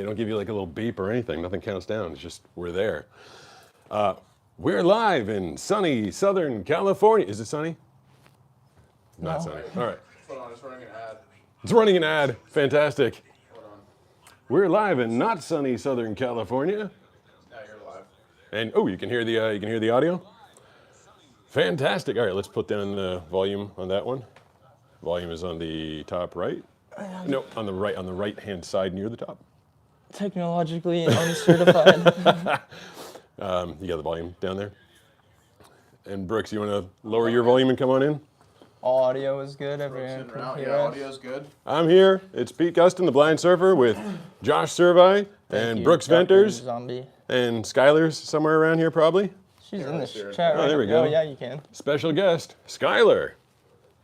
They don't give you like a little beep or anything. Nothing counts down. It's just we're there. We're live in sunny Southern California. Is it sunny? Not sunny. All right. Hold on, it's running an ad. It's running an ad. Fantastic. Hold on. We're live in not sunny Southern California. Now you're live. And oh, you can hear the audio? Fantastic. All right, let's put down the volume on that one. Volume is on the top right. No, on the right-hand side near the top. Technologically uncertified. You got the volume down there? And Brooks, you want to lower your volume and come on in? All audio is good. Everyone Brooks can and hear yeah, us. audio's good. I'm here. It's Pete Gustin, the Blind Surfer, with Josh Servi and You, Brooks Dr. Venters Zombie. and Skylar's somewhere around here probably. She's in this there. chat right Oh, there we now. go. Oh, yeah, you can. Special guest, Skylar.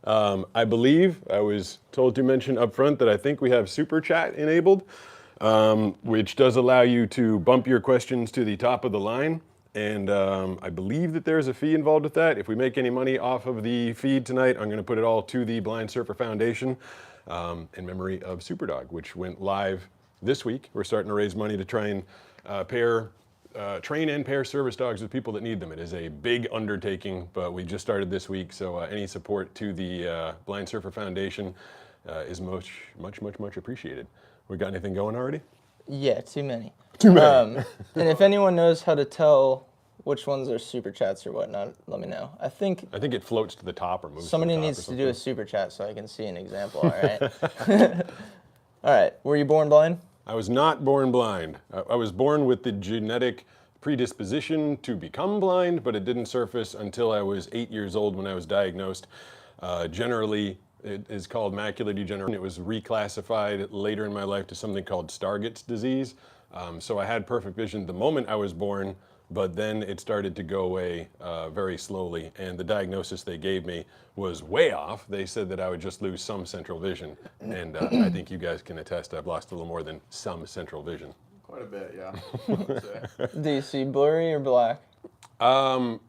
I believe I was told to mention up front that I think we have Super Chat enabled, which does allow you to bump your questions to the top of the line. And I believe that there's a fee involved with that. If we make any money off of the feed tonight, I'm going to put it all to the Blind Surfer Foundation in memory of Superdog, which went live this week. We're starting to raise money to try and train and pair service dogs with people that need them. It is a big undertaking, but we just started this week, so any support to the Blind Surfer Foundation is much appreciated. We got anything going already? Yeah, too many. Too many. And if anyone knows how to tell which ones are super chats or whatnot, let me know. I think I think it floats to the top or moves somebody to the top needs or to something. do a super chat so I can see an example, all right? All right, were you born blind? I was not born blind. I was born with the genetic predisposition to become blind, but it didn't surface until I was 8 years old when I was diagnosed. Generally, it is called macular degeneration. It was reclassified later in my life to something called Stargardt's disease. So I had perfect vision the moment I was born, but then it started to go away very slowly, and the diagnosis they gave me was way off. They said that I would just lose some central vision, and I think you guys can attest I've lost a little more than some central vision. Quite a bit, yeah. I would say. Do you see blurry or black? Kind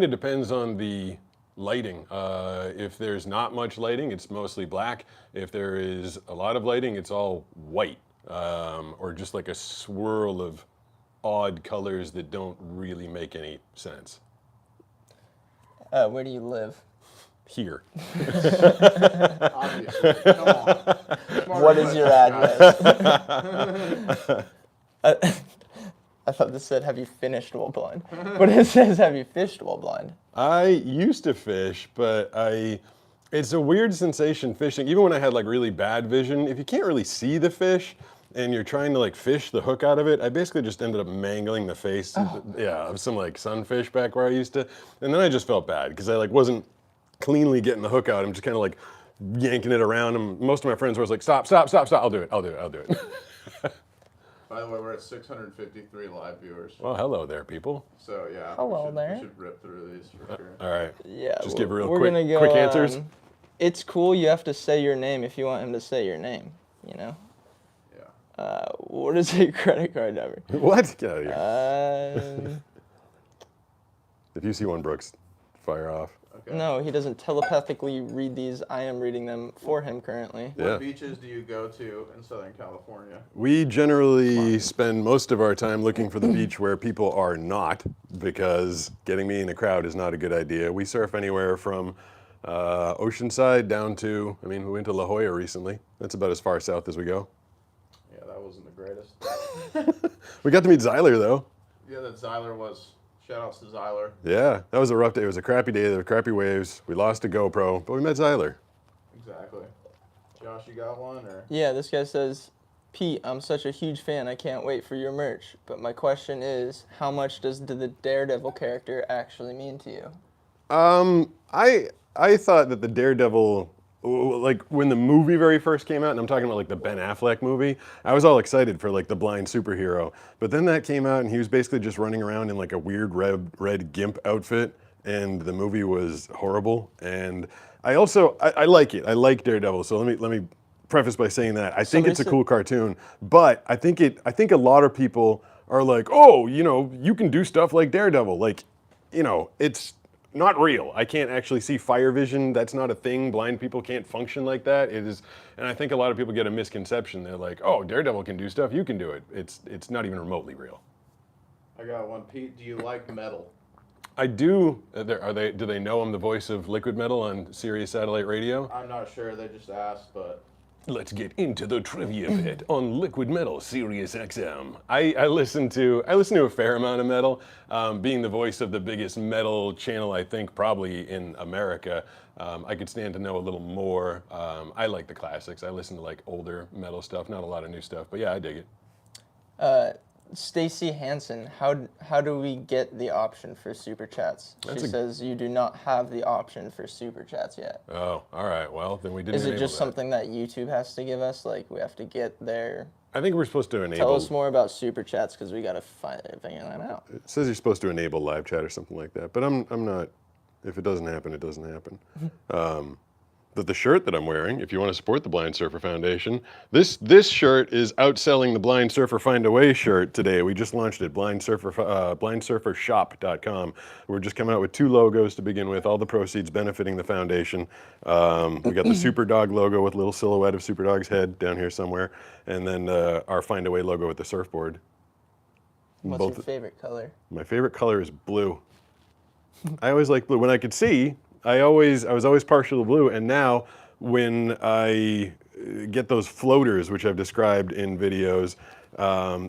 of depends on the lighting. If there's not much lighting, it's mostly black. If there is a lot of lighting, it's all white, or just like a swirl of odd colors that don't really make any sense. Where do you live? Here. Obviously. Come on. What is your address? I thought this said, have you finished while blind? But it says, have you fished while blind? I used to fish, but it's a weird sensation fishing. Even when I had like really bad vision, if you can't really see the fish and you're trying to like fish the hook out of it, I basically just ended up mangling the face of some like sunfish back where I used to. And then I just felt bad because I like wasn't cleanly getting the hook out. I'm just kind of like yanking it around. And most of my friends were like, stop. I'll do it. By the way, we're at 653 live viewers. Well, hello there, people. So, yeah. Hello there. We should rip through these for sure. All right. Yeah. Just give real we're quick, gonna go, quick answers. It's cool. You have to say your name if you want him to say your name, you know? Yeah. What is a credit card number? What? Get out of here. Uh, If you see one, Brooks, fire off. Okay. no, he doesn't telepathically read these. I am reading them for him currently. Yeah. What beaches do you go to in Southern California? We generally spend most of our time looking for the beach where people are not, because getting me in a crowd is not a good idea. We surf anywhere from Oceanside down to, we went to La Jolla recently. That's about as far south as we go. Yeah, that wasn't the greatest. We got to meet Zyler though. Yeah, that Zyler was. Shout outs to Zyler. Yeah, that was a rough day. It was a crappy day. There were crappy waves. We lost a GoPro, but we met Zyler. Exactly. Josh, you got one? Or? Yeah, this guy says, Pete, I'm such a huge fan. I can't wait for your merch. But my question is, how much does the Daredevil character actually mean to you? I thought that the Daredevil, like when the movie very first came out, and I'm talking about like the Ben Affleck movie, I was all excited for like the blind superhero. But then that came out and he was basically just running around in like a weird red gimp outfit, and the movie was horrible. And I like it. I like Daredevil. So let me preface by saying that I think it's a cool cartoon, but I think a lot of people are like, oh, you know, you can do stuff like Daredevil. Like, you know, it's not real. I can't actually see fire vision. That's not a thing. Blind people can't function like that. It is, and I think a lot of people get a misconception. They're like, "Oh, Daredevil can do stuff. You can do it." It's not even remotely real. I got one. Pete, do you like metal? I do. Do they know I'm the voice of Liquid Metal on Sirius Satellite Radio? I'm not sure. They just asked, but Let's get into the trivia bit on Liquid Metal, Sirius XM. I listen to a fair amount of metal. Being the voice of the biggest metal channel, I think probably in America, I could stand to know a little more. I like the classics. I listen to like older metal stuff, not a lot of new stuff, but yeah, I dig it. Stacy Hansen, how do we get the option for super chats? She says you do not have the option for super chats yet. Oh, all right. Well, then we didn't. Is it enable just that. something that YouTube has to give us? Like we have to get there. I think we're supposed to enable. Tell us more about super chats because we gotta figure that out. It says you're supposed to enable live chat or something like that, but I'm not. If it doesn't happen, it doesn't happen. But the shirt that I'm wearing, if you want to support the Blind Surfer Foundation, this shirt is outselling the Blind Surfer Find a Way shirt today. We just launched it, blindsurfershop.com. We're just coming out with 2 logos to begin with, all the proceeds benefiting the foundation. We got the Super Dog logo with a little silhouette of Super Dog's head down here somewhere, and then our Find a Way logo with the surfboard. What's your favorite color? My favorite color is blue. I always like blue. When I could see, I was always partial to blue, and now when I get those floaters, which I've described in videos,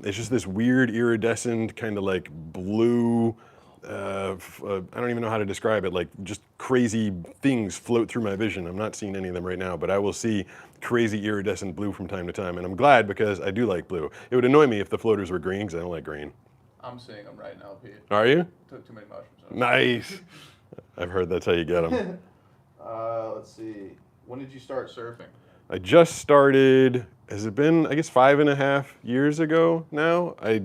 it's just this weird iridescent kind of like blue. I don't even know how to describe it. Like just crazy things float through my vision. I'm not seeing any of them right now, but I will see crazy iridescent blue from time to time, and I'm glad because I do like blue. It would annoy me if the floaters were green because I don't like green. I'm seeing them right now, Pete. Are you? Took too many mushrooms. Nice. I've heard that's how you get them. Let's see. When did you start surfing? I just started, has it been, I guess 5.5 years ago now? I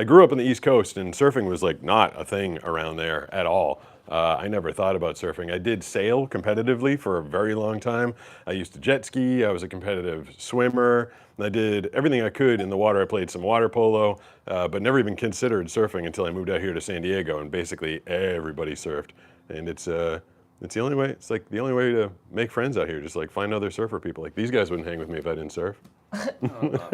grew up on the East Coast and surfing was like not a thing around there at all. I never thought about surfing. I did sail competitively for a very long time. I used to jet ski. I was a competitive swimmer. And I did everything I could in the water. I played some water polo, but never even considered surfing until I moved out here to San Diego, and basically everybody surfed. And it's the only way. It's like the only way to make friends out here. Just like find other surfer people. Like these guys wouldn't hang with me if I didn't surf. I don't know about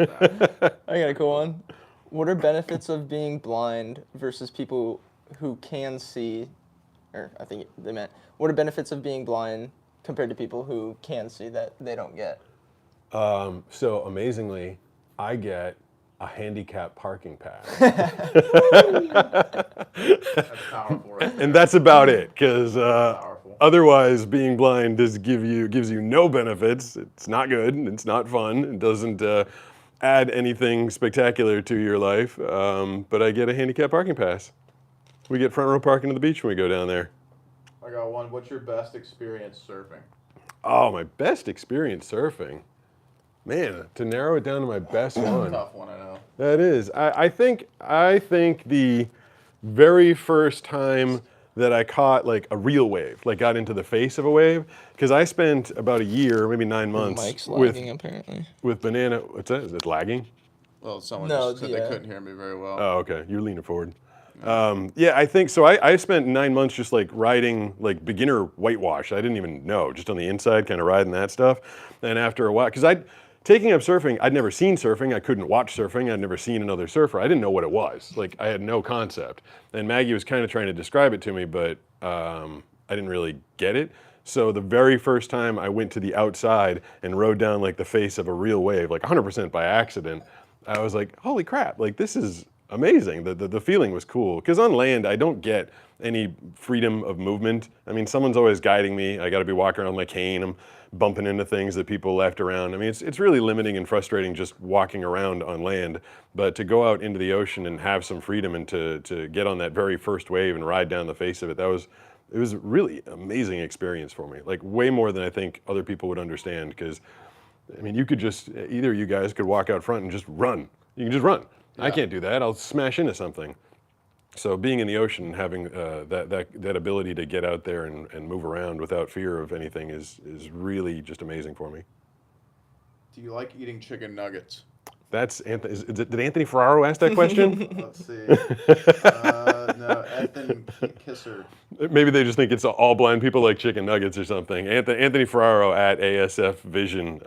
that. I got a cool one. What are benefits of being blind versus people who can see? Or I think they meant, what are benefits of being blind compared to people who can see that they don't get? So amazingly, I get a handicap parking pass. That's powerful, right? And that's about it, because Powerful. otherwise being blind gives you no benefits. It's not good, it's not fun, it doesn't add anything spectacular to your life, but I get a handicap parking pass. We get front row parking to the beach when we go down there. I got one. What's your best experience surfing? Oh, my best experience surfing. Man, to narrow it down to my best one. Tough one, I know. That is. I think the very first time that I caught like a real wave, like got into the face of a wave, because I spent about a year, maybe 9 months Mike's lagging apparently. with banana. What's that? Is it lagging? Well, someone No, just said yeah. they couldn't hear me very well. Oh, okay. You're leaning forward. Yeah, I think so. I spent 9 months just like riding like beginner whitewash. I didn't even know, just on the inside, kind of riding that stuff. And after a while, because taking up surfing, I'd never seen surfing. I couldn't watch surfing. I'd never seen another surfer. I didn't know what it was. Like I had no concept. And Maggie was kind of trying to describe it to me, but I didn't really get it. So the very first time I went to the outside and rode down like the face of a real wave, like 100% by accident, I was like, holy crap, like this is amazing. The feeling was cool. Because on land, I don't get any freedom of movement. I mean, someone's always guiding me. I got to be walking around with my cane. I'm bumping into things that people left around. I mean, it's really limiting and frustrating just walking around on land. But to go out into the ocean and have some freedom and to get on that very first wave and ride down the face of it, it was a really amazing experience for me. Like way more than I think other people would understand. Because, I mean, either you guys could walk out front and just run. You can just run. Yeah. I can't do that. I'll smash into something. So being in the ocean, having that ability to get out there and move around without fear of anything is really just amazing for me. Do you like eating chicken nuggets? That's Anthony. Did Anthony Ferraro ask that question? Let's see. No, Ethan Kisser. Maybe they just think it's all blind people like chicken nuggets or something. Anthony Ferraro at ASF Vision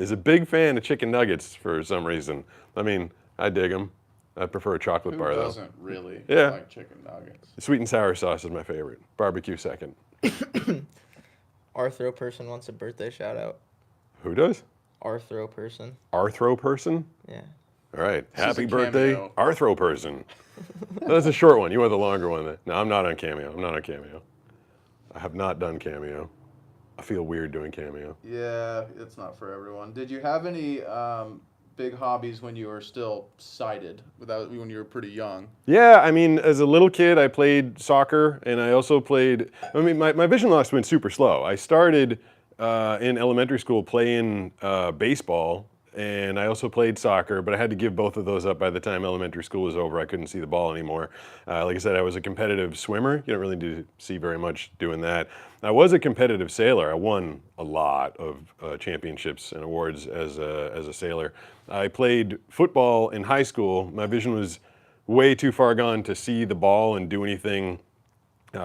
is a big fan of chicken nuggets for some reason. I mean, I dig them. I prefer a chocolate Who bar, though. doesn't really Yeah. like chicken nuggets? Sweet and sour sauce is my favorite. Barbecue second. Arthro person wants a birthday shout out. Who does? Arthro person. Arthro person? Yeah. All right. This is Happy a birthday, cameo. Arthro person. That's a short one. You want the longer one. No, I'm not on Cameo. I'm not on Cameo. I have not done Cameo. I feel weird doing Cameo. Yeah, it's not for everyone. Did you have any big hobbies when you were still sighted, when you were pretty young? Yeah, I mean, as a little kid, I played soccer, and I also played. I mean, my vision loss went super slow. I started in elementary school playing baseball, and I also played soccer, but I had to give both of those up by the time elementary school was over. I couldn't see the ball anymore. Like I said, I was a competitive swimmer. You don't really need to see very much doing that. I was a competitive sailor. I won a lot of championships and awards as a sailor. I played football in high school. My vision was way too far gone to see the ball and do anything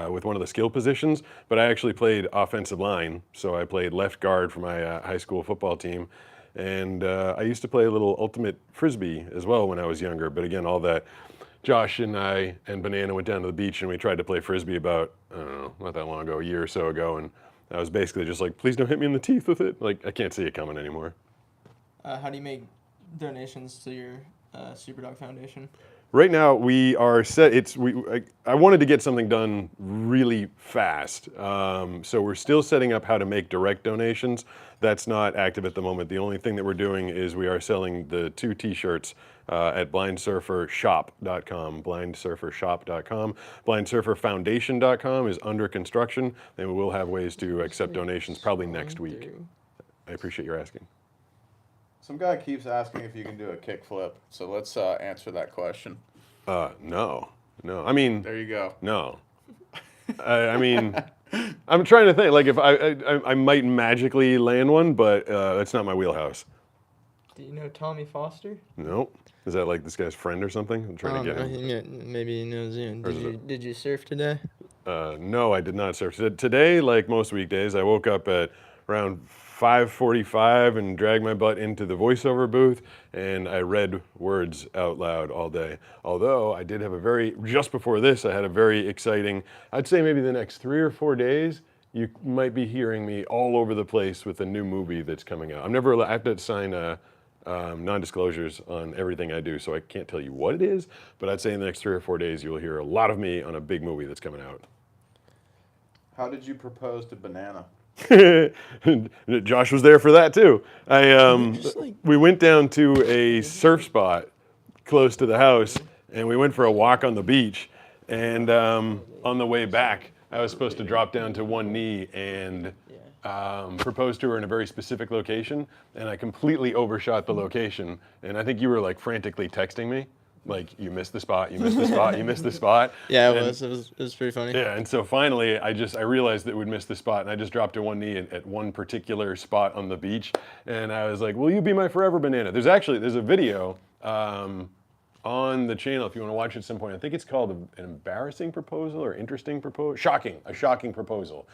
with one of the skill positions, but I actually played offensive line. So I played left guard for my high school football team. And I used to play a little ultimate frisbee as well when I was younger. But again, all that, Josh and I and Banana went down to the beach and we tried to play frisbee about, I don't know, not that long ago, a year or so ago. And I was basically just like, please don't hit me in the teeth with it. Like, I can't see it coming anymore. How do you make donations to your Superdog Foundation? Right now we are set. I wanted to get something done really fast, so we're still setting up how to make direct donations. That's not active at the moment. The only thing that we're doing is we are selling the 2 T-shirts at blindsurfershop.com. Blindsurfershop.com. Blindsurferfoundation.com is under construction, and we will have ways to accept donations probably next week. I appreciate your asking. Some guy keeps asking if you can do a kickflip, so let's answer that question. No. I mean, There you go. no. I mean, I'm trying to think. Like, if I might magically land one, but that's not my wheelhouse. Do you know Tommy Foster? Nope. Is that like this guy's friend or something? I'm trying to get him. Maybe he knows you. Or is it- Did you surf today? No, I did not surf. Today, like most weekdays, I woke up at around 5:45 and dragged my butt into the voiceover booth, and I read words out loud all day. Although I did have just before this, I had a very exciting, I'd say maybe the next 3 or 4 days, you might be hearing me all over the place with a new movie that's coming out. I have to sign non-disclosures on everything I do, so I can't tell you what it is, but I'd say in the next 3 or 4 days, you'll hear a lot of me on a big movie that's coming out. How did you propose to Banana? Josh was there for that too. We went down to a surf spot close to the house, and we went for a walk on the beach. And on the way back, I was supposed to drop down to one knee and propose to her in a very specific location, and I completely overshot the location. And I think you were like frantically texting me. Like, you missed the spot, you missed the spot, you missed the spot. Yeah, And- it was pretty funny. Yeah, and so finally, I realized that we'd missed the spot, and I just dropped to one knee at one particular spot on the beach, and I was like, "Will you be my forever banana?" There's a video on the channel if you want to watch it at some point. I think it's called an embarrassing proposal or interesting proposal. A shocking proposal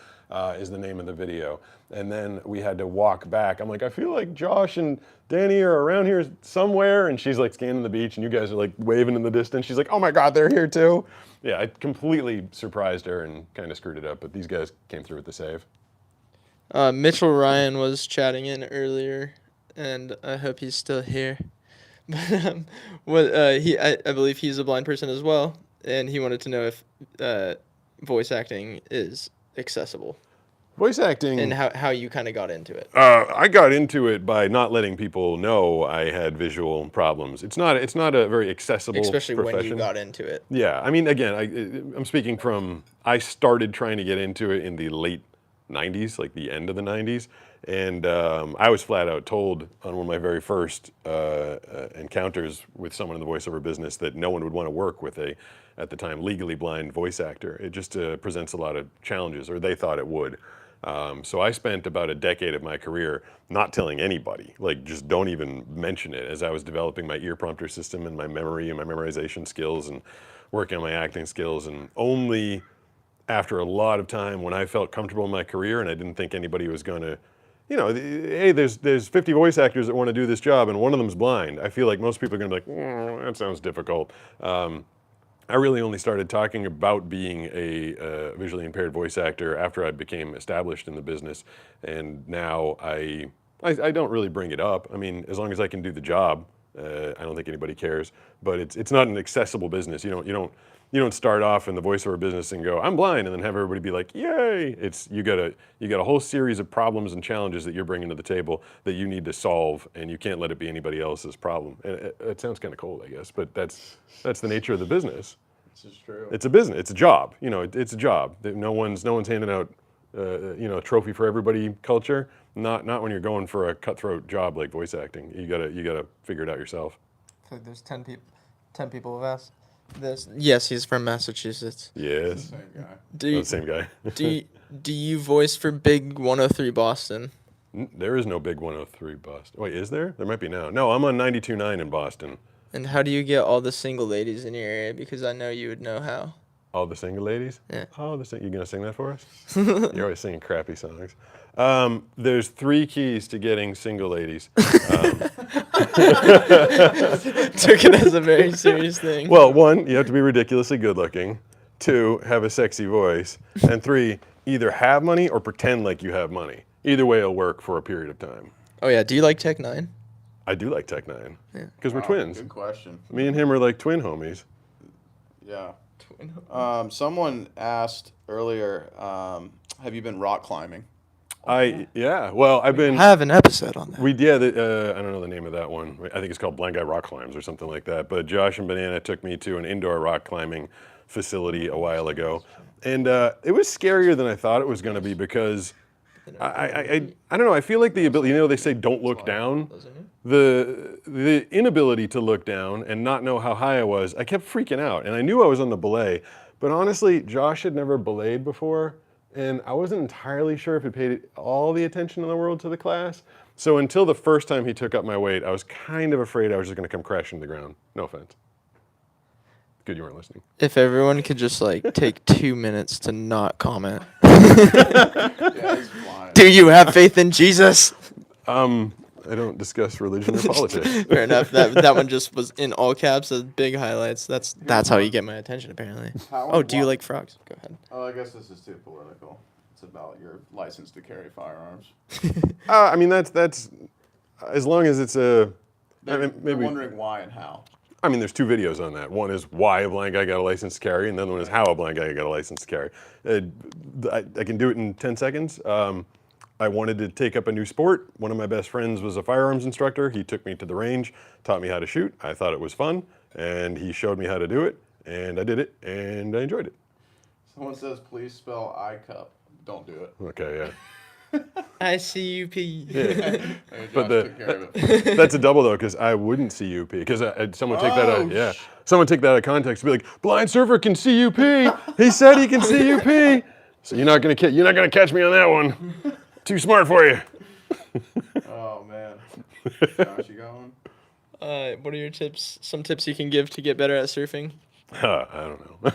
is the name of the video. And then we had to walk back. I'm like, I feel like Josh and Danny are around here somewhere, and she's like scanning the beach, and you guys are like waving in the distance. She's like, oh my God, they're here too. Yeah, I completely surprised her and kind of screwed it up, but these guys came through with the save. Mitchell Ryan was chatting in earlier, and I hope he's still here. But I believe he's a blind person as well, and he wanted to know if voice acting is accessible Voice acting. and how you kind of got into it. I got into it by not letting people know I had visual problems. It's not a very accessible Especially profession. when you got into it. Yeah, I mean, again, I'm speaking from, I started trying to get into it in the late 90s, like the end of the 90s, and I was flat out told on one of my very first encounters with someone in the voiceover business that no one would want to work with at the time, legally blind voice actor. It just presents a lot of challenges, or they thought it would. So I spent about a decade of my career not telling anybody, like just don't even mention it, as I was developing my ear prompter system and my memory and my memorization skills and working on my acting skills. And only after a lot of time, when I felt comfortable in my career and I didn't think anybody was going to, hey, there's 50 voice actors that want to do this job and one of them's blind. I feel like most people are going to be like, that sounds difficult. I really only started talking about being a visually impaired voice actor after I became established in the business, and now I don't really bring it up. I mean, as long as I can do the job, I don't think anybody cares. But it's not an accessible business. You don't start off in the voiceover business and go, I'm blind, and then have everybody be like, yay! You got a whole series of problems and challenges that you're bringing to the table that you need to solve, and you can't let it be anybody else's problem. And it sounds kind of cold, I guess, but that's the nature of the business. This is true. It's a business. It's a job. It's a job. No one's handing out a trophy for everybody culture. Not when you're going for a cutthroat job like voice acting. You gotta figure it out yourself. I feel like there's 10 people have asked this. Yes, he's from Massachusetts. Yes. Same guy. Do Same guy. do you voice for Big 103 Boston? There is no Big 103 Boston. Wait, is there? There might be now. No, I'm on 92.9 in Boston. And how do you get all the single ladies in your area? Because I know you would know how. All the single ladies? Yeah. Oh, you gonna sing that for us? You're always singing crappy songs. There's 3 keys to getting single ladies. Took it as a very serious thing. Well, 1, you have to be ridiculously good looking. 2, have a sexy voice. And 3, either have money or pretend like you have money. Either way, it'll work for a period of time. Oh yeah, do you like Tech 9? I do like Tech 9. Yeah. Because we're twins. Good question. Me and him are like twin homies. Yeah. Someone asked earlier, have you been rock climbing? Well, I've been. I have an episode on that. I don't know the name of that one. I think it's called Blind Guy Rock Climbs or something like that. But Josh and Banana took me to an indoor rock climbing facility a while ago. And it was scarier than I thought it was going to be because I don't know. I feel like the ability, they say don't look down. The inability to look down and not know how high I was, I kept freaking out. And I knew I was on the belay. But honestly, Josh had never belayed before. And I wasn't entirely sure if he paid all the attention in the world to the class. So until the first time he took up my weight, I was kind of afraid I was just going to come crashing to the ground. No offense. Good you weren't listening. If everyone could just take 2 minutes to not comment. Yeah, he's blind. Do you have faith in Jesus? I don't discuss religion or politics. Fair enough. That one just was in all caps as big highlights. That's how you get my attention apparently. How and Do you why- like frogs? Go ahead. Oh, I guess this is too political. It's about your license to carry firearms. I mean, that's as long as it's a. They're maybe. wondering why and how. I mean, there's 2 videos on that. One is why a blind guy got a license to carry, and the other one is how a blind guy got a license to carry. I can do it in 10 seconds. I wanted to take up a new sport. One of my best friends was a firearms instructor. He took me to the range, taught me how to shoot. I thought it was fun, and he showed me how to do it, and I did it, and I enjoyed it. Someone says, please spell iCup. Don't do it. Okay, yeah. ICUP. Hey, But Josh took care of it. That's a double though, because I wouldn't CUP. Because someone take that out, yeah. Someone take that out of context and be like, blind surfer can CUP. He said he can CUP. So you're not gonna catch me on that one. Too smart for you. Oh, man. Josh, you going? What are your tips? Some tips you can give to get better at surfing? I don't know. I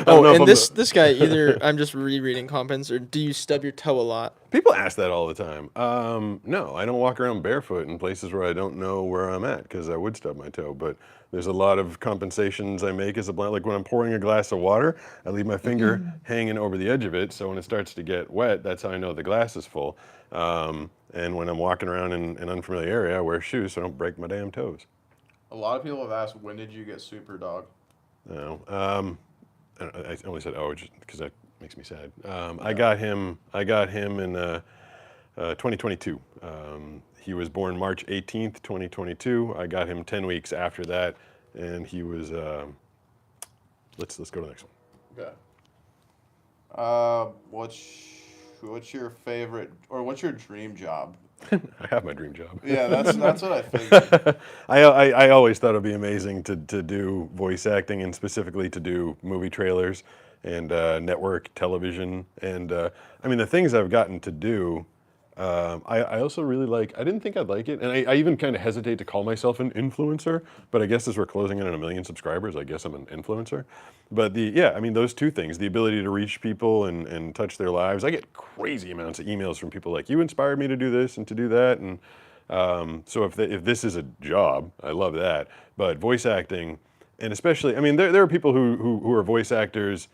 don't know if And I'm this guy, either I'm just rereading comments, or do you stub your toe a lot? People ask that all the time. No, I don't walk around barefoot in places where I don't know where I'm at because I would stub my toe. But there's a lot of compensations I make as a blind. Like when I'm pouring a glass of water, I leave my finger hanging over the edge of it. So when it starts to get wet, that's how I know the glass is full. And when I'm walking around in an unfamiliar area, I wear shoes so I don't break my damn toes. A lot of people have asked, when did you get Super Dog? No, I only said just because that makes me sad. I got him in 2022. He was born March 18th, 2022. I got him 10 weeks after that, and he was. Let's go to the next one. Okay. What's your favorite, or what's your dream job? I have my dream job. Yeah, that's what I figured. I always thought it'd be amazing to do voice acting and specifically to do movie trailers and network television. And I mean, the things I've gotten to do, I also really like. I didn't think I'd like it, and I even kind of hesitate to call myself an influencer. But I guess as we're closing in on 1 million subscribers, I guess I'm an influencer. But I mean, those two things, the ability to reach people and touch their lives. I get crazy amounts of emails from people like, you inspired me to do this and to do that. And so if this is a job, I love that. But voice acting, and especially, I mean, there are people who are voice actors,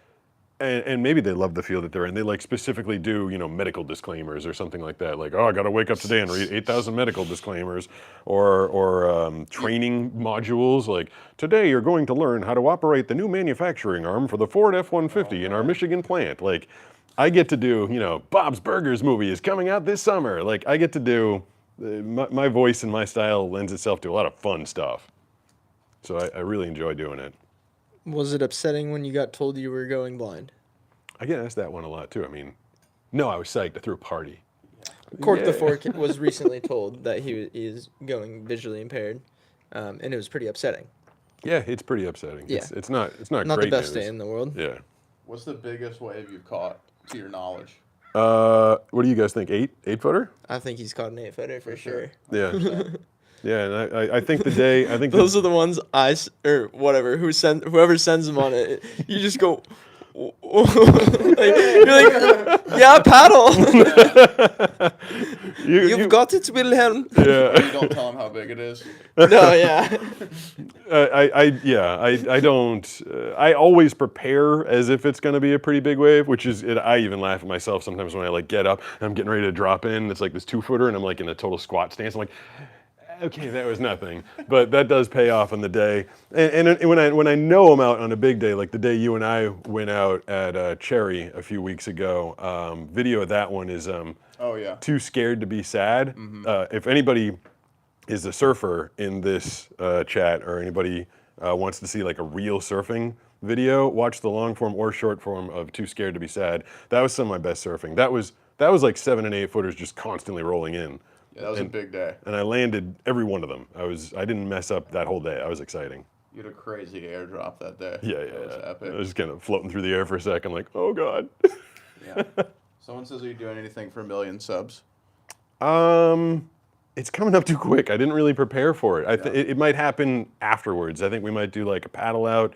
and maybe they love the field that they're in. They like specifically do, medical disclaimers or something like that. Like, oh, I got to wake up today and read 8,000 medical disclaimers, or training modules. Like, today you're going to learn how to operate the new manufacturing arm for the Ford F-150 in our Michigan plant. Like, I get to do, Bob's Burgers movie is coming out this summer. Like, I get to do, my voice and my style lends itself to a lot of fun stuff. So I really enjoy doing it. Was it upsetting when you got told you were going blind? I get asked that one a lot too. I mean, no, I was psyched. I threw a party. Cork the Fork was recently told that he is going visually impaired, and it was pretty upsetting. Yeah, it's pretty upsetting. Yeah. It's not Not great the best news. day in the world. Yeah. What's the biggest wave you've caught, to your knowledge? What do you guys think? 8-footer? I think he's caught an 8-footer for sure. Yeah. Yeah, and I think Those are the ones or whatever, whoever sends them on it, you just go, you're like, yeah, paddle. You've got it, Wilhelm. Yeah. You don't tell them how big it is. No, yeah. I don't. I always prepare as if it's going to be a pretty big wave, which is. I even laugh at myself sometimes when I like get up and I'm getting ready to drop in. It's like this 2-footer, and I'm like in a total squat stance. I'm like, okay, that was nothing, but that does pay off on the day. And when I know I'm out on a big day, like the day you and I went out at Cherry a few weeks ago, video of that one is Oh yeah. Too Scared to Be Sad. If anybody is a surfer in this chat, or anybody wants to see like a real surfing video, watch the long form or short form of Too Scared to Be Sad. That was some of my best surfing. That was like 7 and 8 footers just constantly rolling in. Yeah, that was a big day. And I landed every one of them. I didn't mess up that whole day. I was exciting. You had a crazy airdrop that day. Yeah. That was epic. I was just kind of floating through the air for a second, like, oh God. Yeah. Someone says, are you doing anything for 1 million subs? It's coming up too quick. I didn't really prepare for it. It might happen afterwards. I think we might do like a paddle out,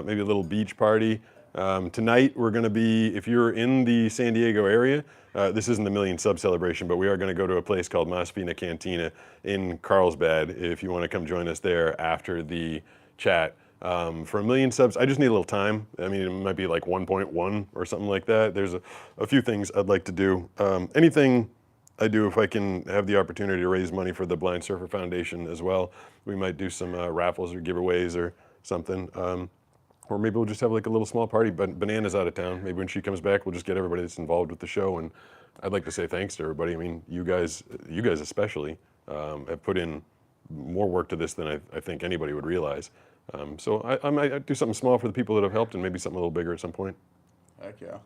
maybe a little beach party. Tonight we're going to be, if you're in the San Diego area, this isn't the 1 million sub celebration, but we are going to go to a place called Masfina Cantina in Carlsbad. If you want to come join us there after the chat. For 1 million subs, I just need a little time. I mean, it might be like 1.1 or something like that. There's a few things I'd like to do. Anything I do, if I can have the opportunity to raise money for the Blind Surfer Foundation as well, we might do some raffles or giveaways or something. Or maybe we'll just have like a little small party. But Banana's out of town. Maybe when she comes back, we'll just get everybody that's involved with the show. And I'd like to say thanks to everybody. I mean, you guys especially have put in more work to this than I think anybody would realize. So I might do something small for the people that have helped, and maybe something a little bigger at some point. Heck yeah.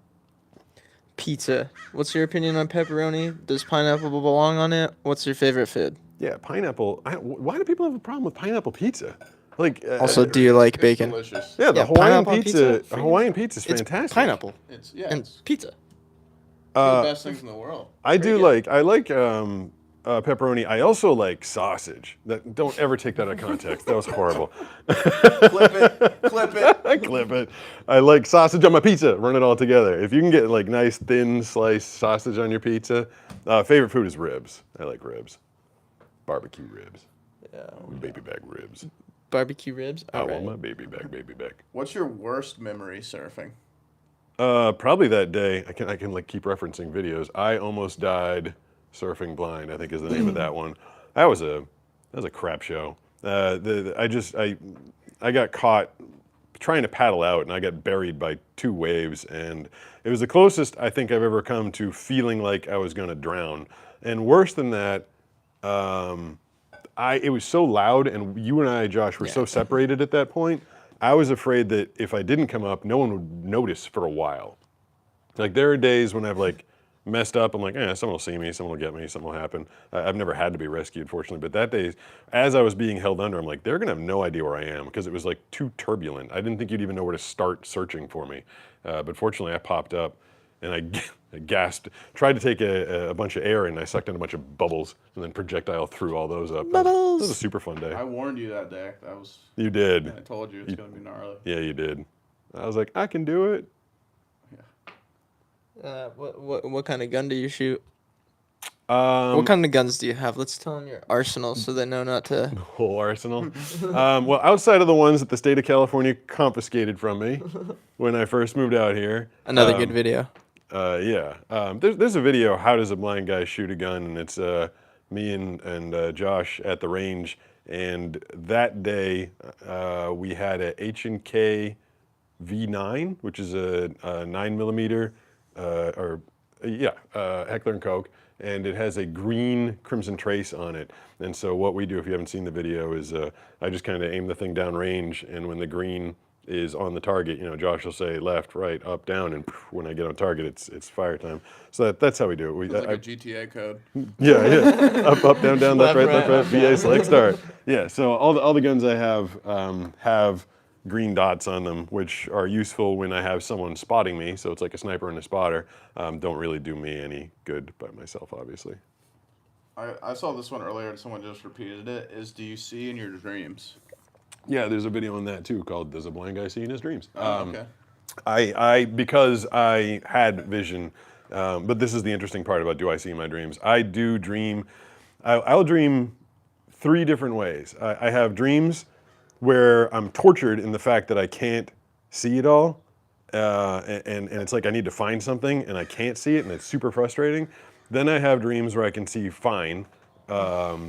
Pizza. What's your opinion on pepperoni? Does pineapple belong on it? What's your favorite food? Yeah, pineapple. Why do people have a problem with pineapple pizza? Like Also, do you like It's bacon? delicious. yeah, the yeah, Hawaiian pineapple pizza. pizza? Hawaiian pizza is It's fantastic. pineapple It's and pizza. the best things in the world. I do Very I like pepperoni. I also like sausage. Don't ever take that out of context. That was horrible. Clip it. I clip it. I like sausage on my pizza. Run it all together. If you can get like nice thin sliced sausage on your pizza, favorite food is ribs. I like ribs, barbecue ribs, Yeah. baby back ribs. Barbecue ribs. I All want right. my baby back. What's your worst memory surfing? Probably that day. I can like keep referencing videos. I almost died surfing blind, I think is the name of that one. That was a crap show. I got caught trying to paddle out, and I got buried by 2 waves, and it was the closest I think I've ever come to feeling like I was going to drown. And worse than that, it was so loud, and you and I, Josh, were so separated at that point. I was afraid that if I didn't come up, no one would notice for a while. Like there are days when I've like messed up, I'm like, someone will see me, someone will get me, something will happen. I've never had to be rescued, fortunately, but that day, as I was being held under, I'm like, they're gonna have no idea where I am because it was like too turbulent. I didn't think you'd even know where to start searching for me. But fortunately, I popped up and I gasped, tried to take a bunch of air and I sucked in a bunch of bubbles and then projectile threw all those up. Bubbles! That was a super fun day. I warned you that day. That was. You did. I told you it's gonna be gnarly. Yeah, you did. I was like, I can do it. What kind of gun do you shoot? What What kind of guns do you have? Let's tell them your arsenal so they know not to. whole arsenal? Well, outside of the ones that the state of California confiscated from me when I first moved out here. Another good video. Yeah. There's a video, how does a blind guy shoot a gun? And it's me and Josh at the range. And that day, we had a H&K V9, which is a 9mm, Heckler & Koch. And it has a green Crimson Trace on it. And so what we do, if you haven't seen the video, is I just kind of aim the thing down range, and when the green is on the target, Josh will say left, right, up, down, and when I get on target, it's fire time. So that's how we do it. It's like a GTA code. Yeah. Up, down, left, right, VA, select, start. Yeah, so all the guns I have green dots on them, which are useful when I have someone spotting me, so it's like a sniper and a spotter. Don't really do me any good by myself, obviously. I saw this one earlier and someone just repeated it. Do you see in your dreams? Yeah, there's a video on that too called "Does a Blind Guy See in His Dreams?" Okay. I because I had vision, but this is the interesting part about do I see in my dreams. I do dream. I'll dream 3 different ways. I have dreams where I'm tortured in the fact that I can't see it all, and it's like I need to find something and I can't see it, and it's super frustrating. Then I have dreams where I can see fine,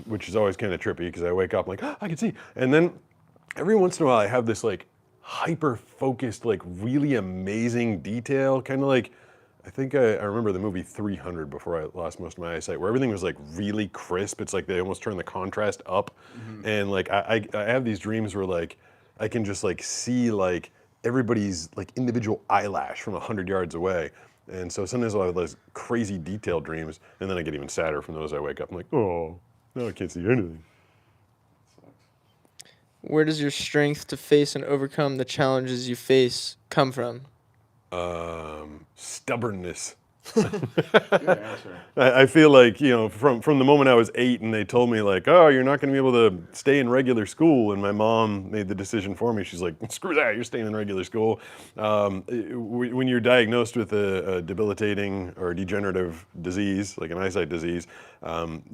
which is always kind of trippy because I wake up like, I can see. And then every once in a while I have this like hyper-focused, like really amazing detail, kind of like, I think I remember the movie 300 before I lost most of my eyesight, where everything was like really crisp. It's like they almost turn the contrast up. Mm-hmm. And like I have these dreams where like I can just like see like everybody's like individual eyelash from 100 yards away. And so sometimes I'll have those crazy detailed dreams, and then I get even sadder from those. I wake up, I'm like, oh, now I can't see anything. Where does your strength to face and overcome the challenges you face come from? Stubbornness. Good answer. I feel like, from the moment I was 8 and they told me like, oh, you're not going to be able to stay in regular school, and my mom made the decision for me. She's like, screw that, you're staying in regular school. When you're diagnosed with a debilitating or degenerative disease, like an eyesight disease,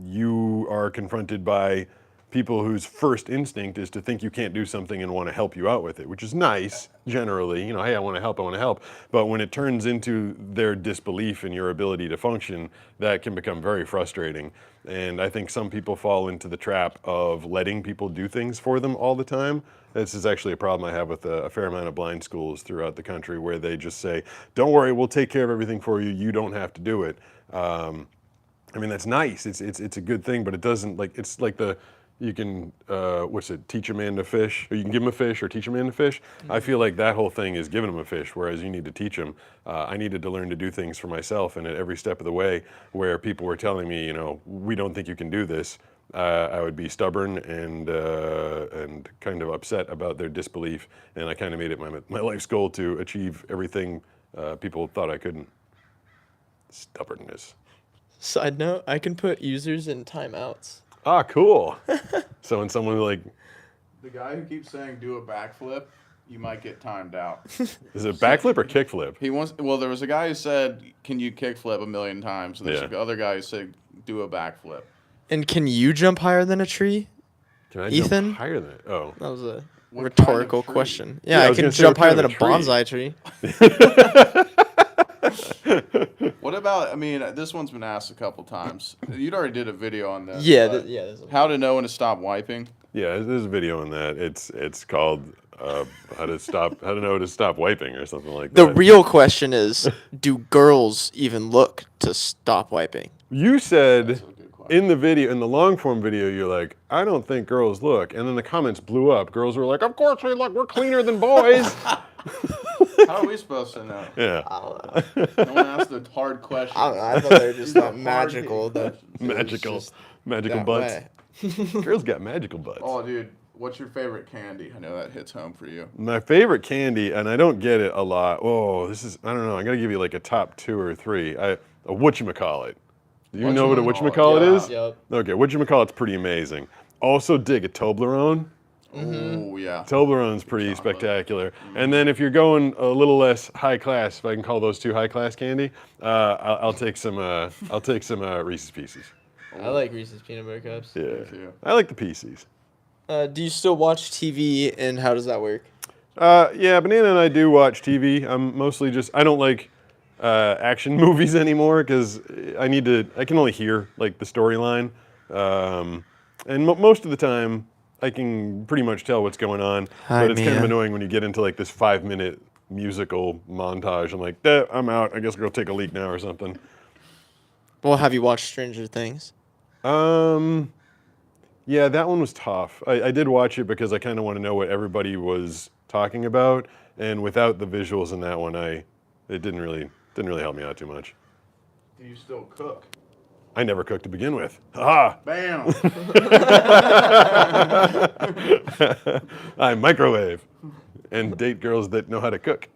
you are confronted by people whose first instinct is to think you can't do something and want to help you out with it, which is nice, generally. Hey, I want to help. But when it turns into their disbelief in your ability to function, that can become very frustrating. And I think some people fall into the trap of letting people do things for them all the time. This is actually a problem I have with a fair amount of blind schools throughout the country, where they just say, don't worry, we'll take care of everything for you. You don't have to do it. That's nice. It's a good thing, but it doesn't, it's like you can, teach a man to fish, or you can give him a fish or teach a man to fish. Mm-hmm. I feel like that whole thing is giving him a fish, whereas you need to teach him. I needed to learn to do things for myself, and at every step of the way where people were telling me, we don't think you can do this, I would be stubborn and kind of upset about their disbelief, and I kind of made it my life's goal to achieve everything people thought I couldn't. Stubbornness. Side note, I can put users in timeouts. Ah, cool. So when someone the guy who keeps saying do a backflip, you might get timed out. Is it backflip or kickflip? There was a guy who said, can you kickflip 1,000,000 times? And there's Yeah. the other guy who said, do a backflip. And can you jump higher than a tree? Can I Ethan? jump higher than it? Oh. That was a What rhetorical kind of tree? question. Yeah, I Yeah, I was can gonna say, jump what higher kind than a of a tree? bonsai tree. What about, this one's been asked a couple times. You'd already did a video on this. Yeah, but there's how to know when to stop wiping. Yeah, there's a video on that. It's called how to know to stop wiping or something like The that. real question is, do girls even look to stop wiping? You said That's a good question. in the long form video, you're like, I don't think girls look, and then the comments blew up. Girls were like, of course we look. We're cleaner than boys. How are we supposed to know? Yeah. I don't know. No one asked the hard questions. I don't know. I thought they were just These are not magical. hard-hitting That questions. it was Magical. just Magical that butts. way. Girls got magical butts. Oh, dude, what's your favorite candy? I know that hits home for you. My favorite candy, and I don't get it a lot. Oh, this is, I don't know. I'm going to give you like a top 2 or 3. A whatchamacallit. Do you know what a whatchamacallit Yeah. is? Yep. Okay, whatchamacallit's pretty amazing. Also dig a Toblerone. Oh, yeah. Toblerone's pretty Chocolate. spectacular. And then if you're going a little less high class, if I can call those 2 high class candy, I'll take some Reese's Pieces. I like Reese's peanut butter cups. Yeah, Me too. I like the Pieces. Do you still watch TV, and how does that work? Yeah, Banana and I do watch TV. I'm mostly just, I don't like action movies anymore because I can only hear like the storyline. And most of the time I can pretty much tell what's going on. Hi, but it's kind of Mia. annoying when you get into like this 5-minute musical montage. I'm like, I'm out. I guess I'll go take a leak now or something. Well, have you watched Stranger Things? Yeah, that one was tough. I did watch it because I kind of want to know what everybody was talking about, and without the visuals in that one, it didn't really help me out too much. Do you still cook? I never cooked to begin with. Ha! Bam! I microwave and date girls that know how to cook.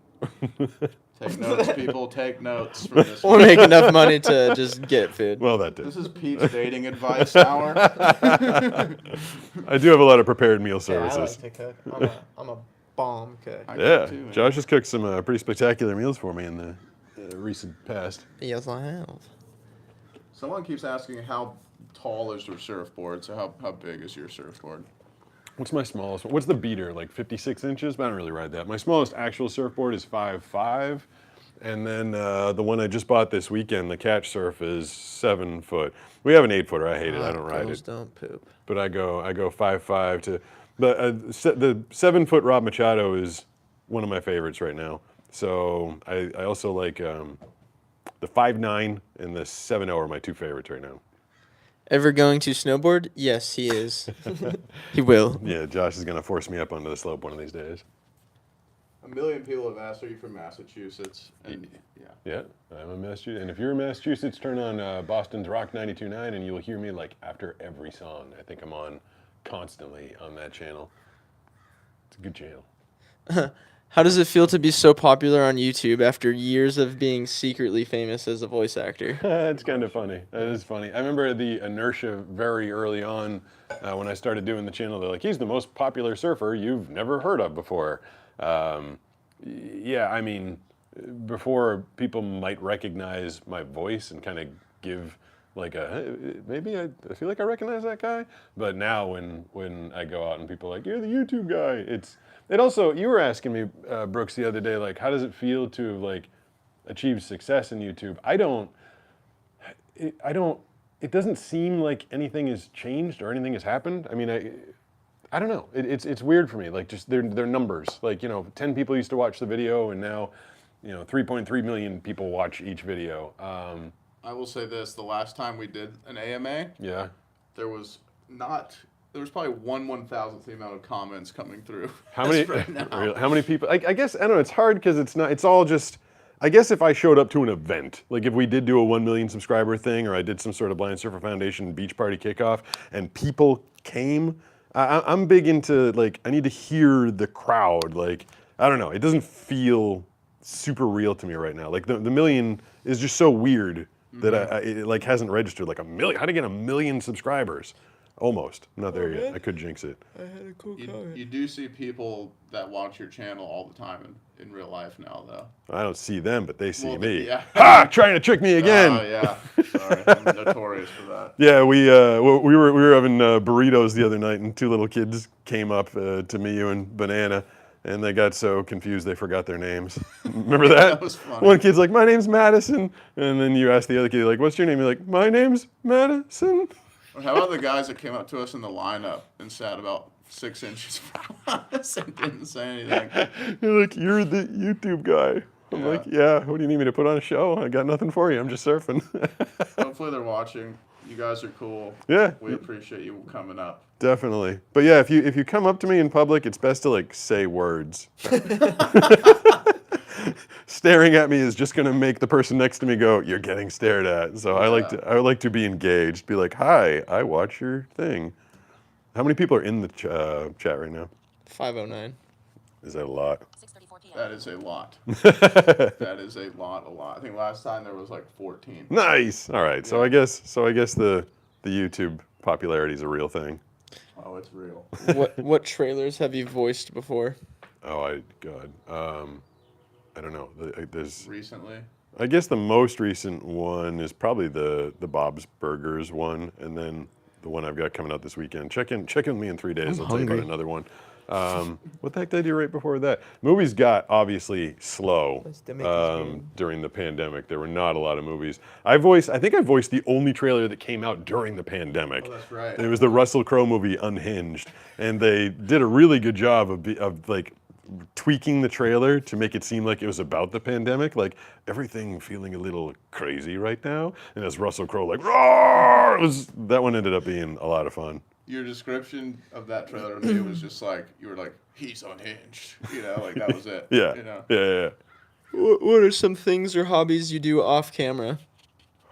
Take notes, people. Take notes from this. Or make enough money to just get food. Well, that did. This is Pete's dating advice hour. I do have a lot of prepared meal Yeah, I like services. to cook. I'm a bomb cook. I Yeah, cook too, man. Josh has cooked some pretty spectacular meals for me in the recent past. Yes, I have. Someone keeps asking how tall is your surfboard. So how big is your surfboard? What's my smallest one? What's the beater? Like 56 inches? But I don't really ride that. My smallest actual surfboard is 5'5", and then the one I just bought this weekend, the Catch Surf, is 7 foot. We have an 8-footer. I hate it. I don't ride Girls it. don't poop. But I go 5'5" to. But the 7 foot Rob Machado is one of my favorites right now. So I also like the 5'9" and the 7.0 are my 2 favorites right now. Ever going to snowboard? Yes, he is. He will. Yeah, Josh is gonna force me up onto the slope one of these days. A million people have asked, are you from Massachusetts? And yeah. Yeah, I'm a Massachusetts. And if you're in Massachusetts, turn on Boston's Rock 92.9 and you'll hear me like after every song. I think I'm on constantly on that channel. It's a good channel. How does it feel to be so popular on YouTube after years of being secretly famous as a voice actor? It's kind of funny. That is funny. I remember the inertia very early on when I started doing the channel. They're like, he's the most popular surfer you've never heard of before. Yeah, I mean, before people might recognize my voice and kind of give like maybe I feel like I recognize that guy. But now when I go out and people are like, you're the YouTube guy, it also, you were asking me, Brooks, the other day, like, how does it feel to have, like, achieved success in YouTube? It doesn't seem like anything has changed or anything has happened. I mean, I don't know. It's weird for me. Like, just they're numbers. Like, 10 people used to watch the video, and now, 3.3 million people watch each video. I will say this: the last time we did an AMA, Yeah. there was probably 1/1000th the amount of comments coming through. How many? as right now. Really, how many people? I guess I don't know. It's hard because it's not. It's all just. I guess if I showed up to an event, like if we did do a 1 million subscriber thing, or I did some sort of Blind Surfer Foundation beach party kickoff, and people came, I'm big into like I need to hear the crowd. Like I don't know. It doesn't feel super real to me right now. Like the million is just so weird that it like hasn't registered. Like a million. How to get 1 million subscribers? Almost. I'm not there yet. I could jinx it. I had a cool You do see people that watch your channel all the time in real life now, though. I don't see them, but they see Well, me. yeah. Ha! Trying to trick me again. Oh yeah. Sorry, I'm notorious for that. Yeah, we were having burritos the other night, and 2 little kids came up to me, you and Banana, and they got so confused they forgot their names. Remember that? That was funny. One kid's like, "My name's Madison," and then you ask the other kid, like, "What's your name?" You're like, "My name's Madison." Or how about the guys that came up to us in the lineup and sat about 6 inches from us and didn't say anything? You're like, "You're the YouTube guy." I'm Yeah. like, "Yeah. What do you need me to put on a show? I got nothing for you. I'm just surfing." Hopefully they're watching. You guys are cool. Yeah. We appreciate you coming up. Definitely. But yeah, if you come up to me in public, it's best to like say words. staring at me is just going to make the person next to me go, "You're getting stared at." So I like to be engaged. Be like, "Hi, I watch your thing." How many people are in the chat right now? 509. Is that a lot? 6:34 p.m. That is a lot. That is a lot. I think last time there was like 14. Nice. All right. So I guess the YouTube popularity is a real thing. Oh, it's real. What trailers have you voiced before? Oh, God. I don't know. There's. Recently. I guess the most recent one is probably the Bob's Burgers one, and then the one I've got coming out this weekend. Check in with me in 3 days. I'll tell you about another one. What the heck did I do right before that? Movies got obviously slow during the pandemic. There were not a lot of movies. I think I voiced the only trailer that came out during the pandemic. Oh, that's right. It was the Russell Crowe movie Unhinged, and they did a really good job of like tweaking the trailer to make it seem like it was about the pandemic, like everything feeling a little crazy right now. And as Russell Crowe like, roar! That one ended up being a lot of fun. Your description of that trailer to me was just like, you were like, he's unhinged. You know, like that was it. Yeah. You know? Yeah. What are some things or hobbies you do off camera?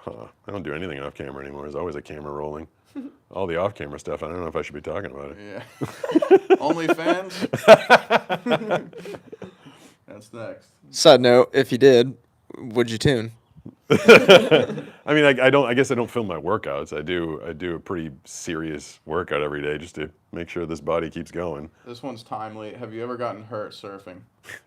I don't do anything off camera anymore. There's always a camera rolling. All the off camera stuff, I don't know if I should be talking about it. Yeah. OnlyFans? That's next. Side note, if you did, would you tune? I mean, I guess I don't film my workouts. I do a pretty serious workout every day just to make sure this body keeps going. This one's timely. Have you ever gotten hurt surfing?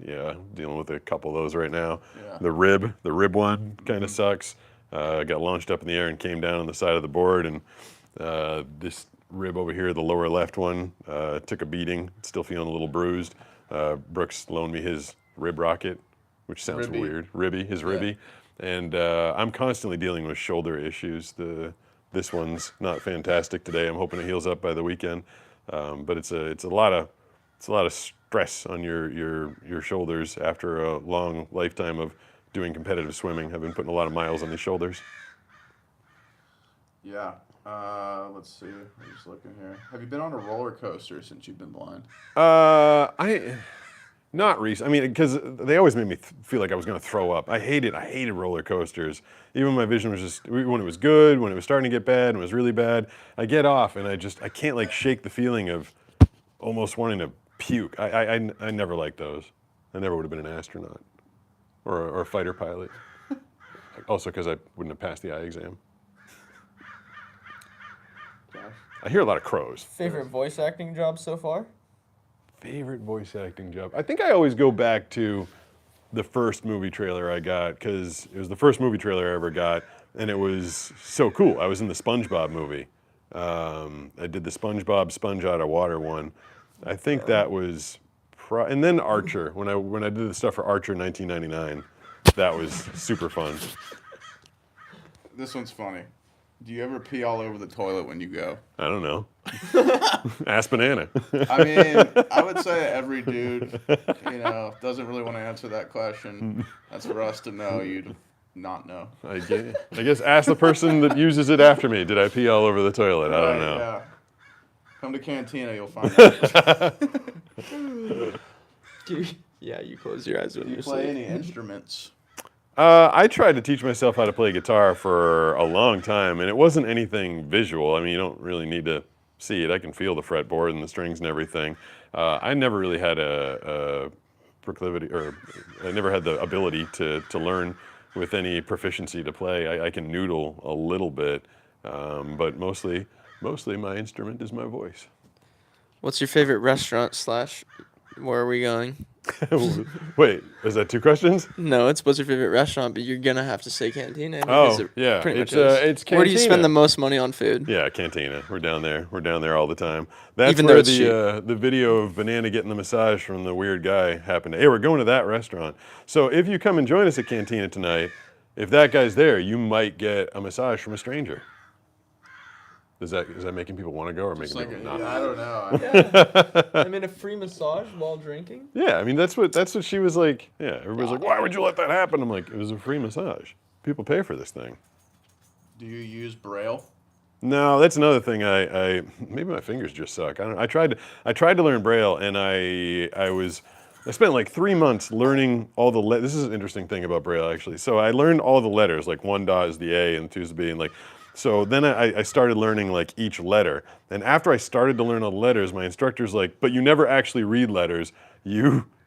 Yeah, dealing with a couple of those right now. Yeah. The rib one kind of sucks. Got launched up in the air and came down on the side of the board, and this rib over here, the lower left one, took a beating. Still feeling a little bruised. Brooks loaned me his rib rocket, which sounds Ribby. weird. His ribby. And I'm constantly dealing with shoulder issues. This one's not fantastic today. I'm hoping it heals up by the weekend. But it's a lot of stress on your shoulders after a long lifetime of doing competitive swimming. I've been putting a lot of miles on these shoulders. Yeah. Let's see. I'm just looking here. Have you been on a roller coaster since you've been blind? Not recent. I mean, because they always made me feel like I was going to throw up. I hated roller coasters. Even when my vision was just, when it was good, when it was starting to get bad, and it was really bad, I get off and I can't like shake the feeling of almost wanting to puke. I never liked those. I never would have been an astronaut or a fighter pilot. Also because I wouldn't have passed the eye exam. I hear a lot of crows. Favorite voice acting job so far? Favorite voice acting job? I think I always go back to the first movie trailer I got, because it was the first movie trailer I ever got, and it was so cool. I was in the SpongeBob movie. I did the SpongeBob Sponge Out of Water one. I think that was, and then Archer. When I did the stuff for Archer in 1999, that was super fun. This one's funny. Do you ever pee all over the toilet when you go? I don't know. Ask Banana. I mean, I would say every dude, doesn't really want to answer that question. That's for us to know. You'd not know. I guess ask the person that uses it after me. Did I pee all over the toilet? I don't know. Yeah. Come to Cantina, you'll find out. Yeah, you close your eyes when Do you you're play asleep. any instruments? I tried to teach myself how to play guitar for a long time, and it wasn't anything visual. I mean, you don't really need to see it. I can feel the fretboard and the strings and everything. I never really had a proclivity, or I never had the ability to learn with any proficiency to play. I can noodle a little bit, but mostly my instrument is my voice. What's your favorite restaurant / where are we going? Wait, is that two questions? No, it's what's your favorite restaurant, but you're gonna have to say Cantina. Oh, Because it yeah, pretty it's much is. it's Cantina. Where do you spend the most money on food? Yeah, Cantina. We're down there all the time. That's Even though where it's the video of Banana getting the massage from the weird guy happened. Hey, we're going to that restaurant. So if you come and join us at Cantina tonight, if that guy's there, you might get a massage from a stranger. Is that making people want to go or making people not? I don't know. I mean, a free massage while drinking. Yeah, I mean that's what she was like. Yeah, everybody's like, why would you let that happen? I'm like, it was a free massage. People pay for this thing. Do you use Braille? No, that's another thing. I maybe my fingers just suck. I don't know. I tried to learn Braille, and I was I spent like 3 months learning all the This is an interesting thing about Braille, actually. So I learned all the letters, like 1 dot is the A and 2 is the B, and like, so then I started learning like each letter. And after I started to learn all the letters, my instructor's like, but you never actually read letters.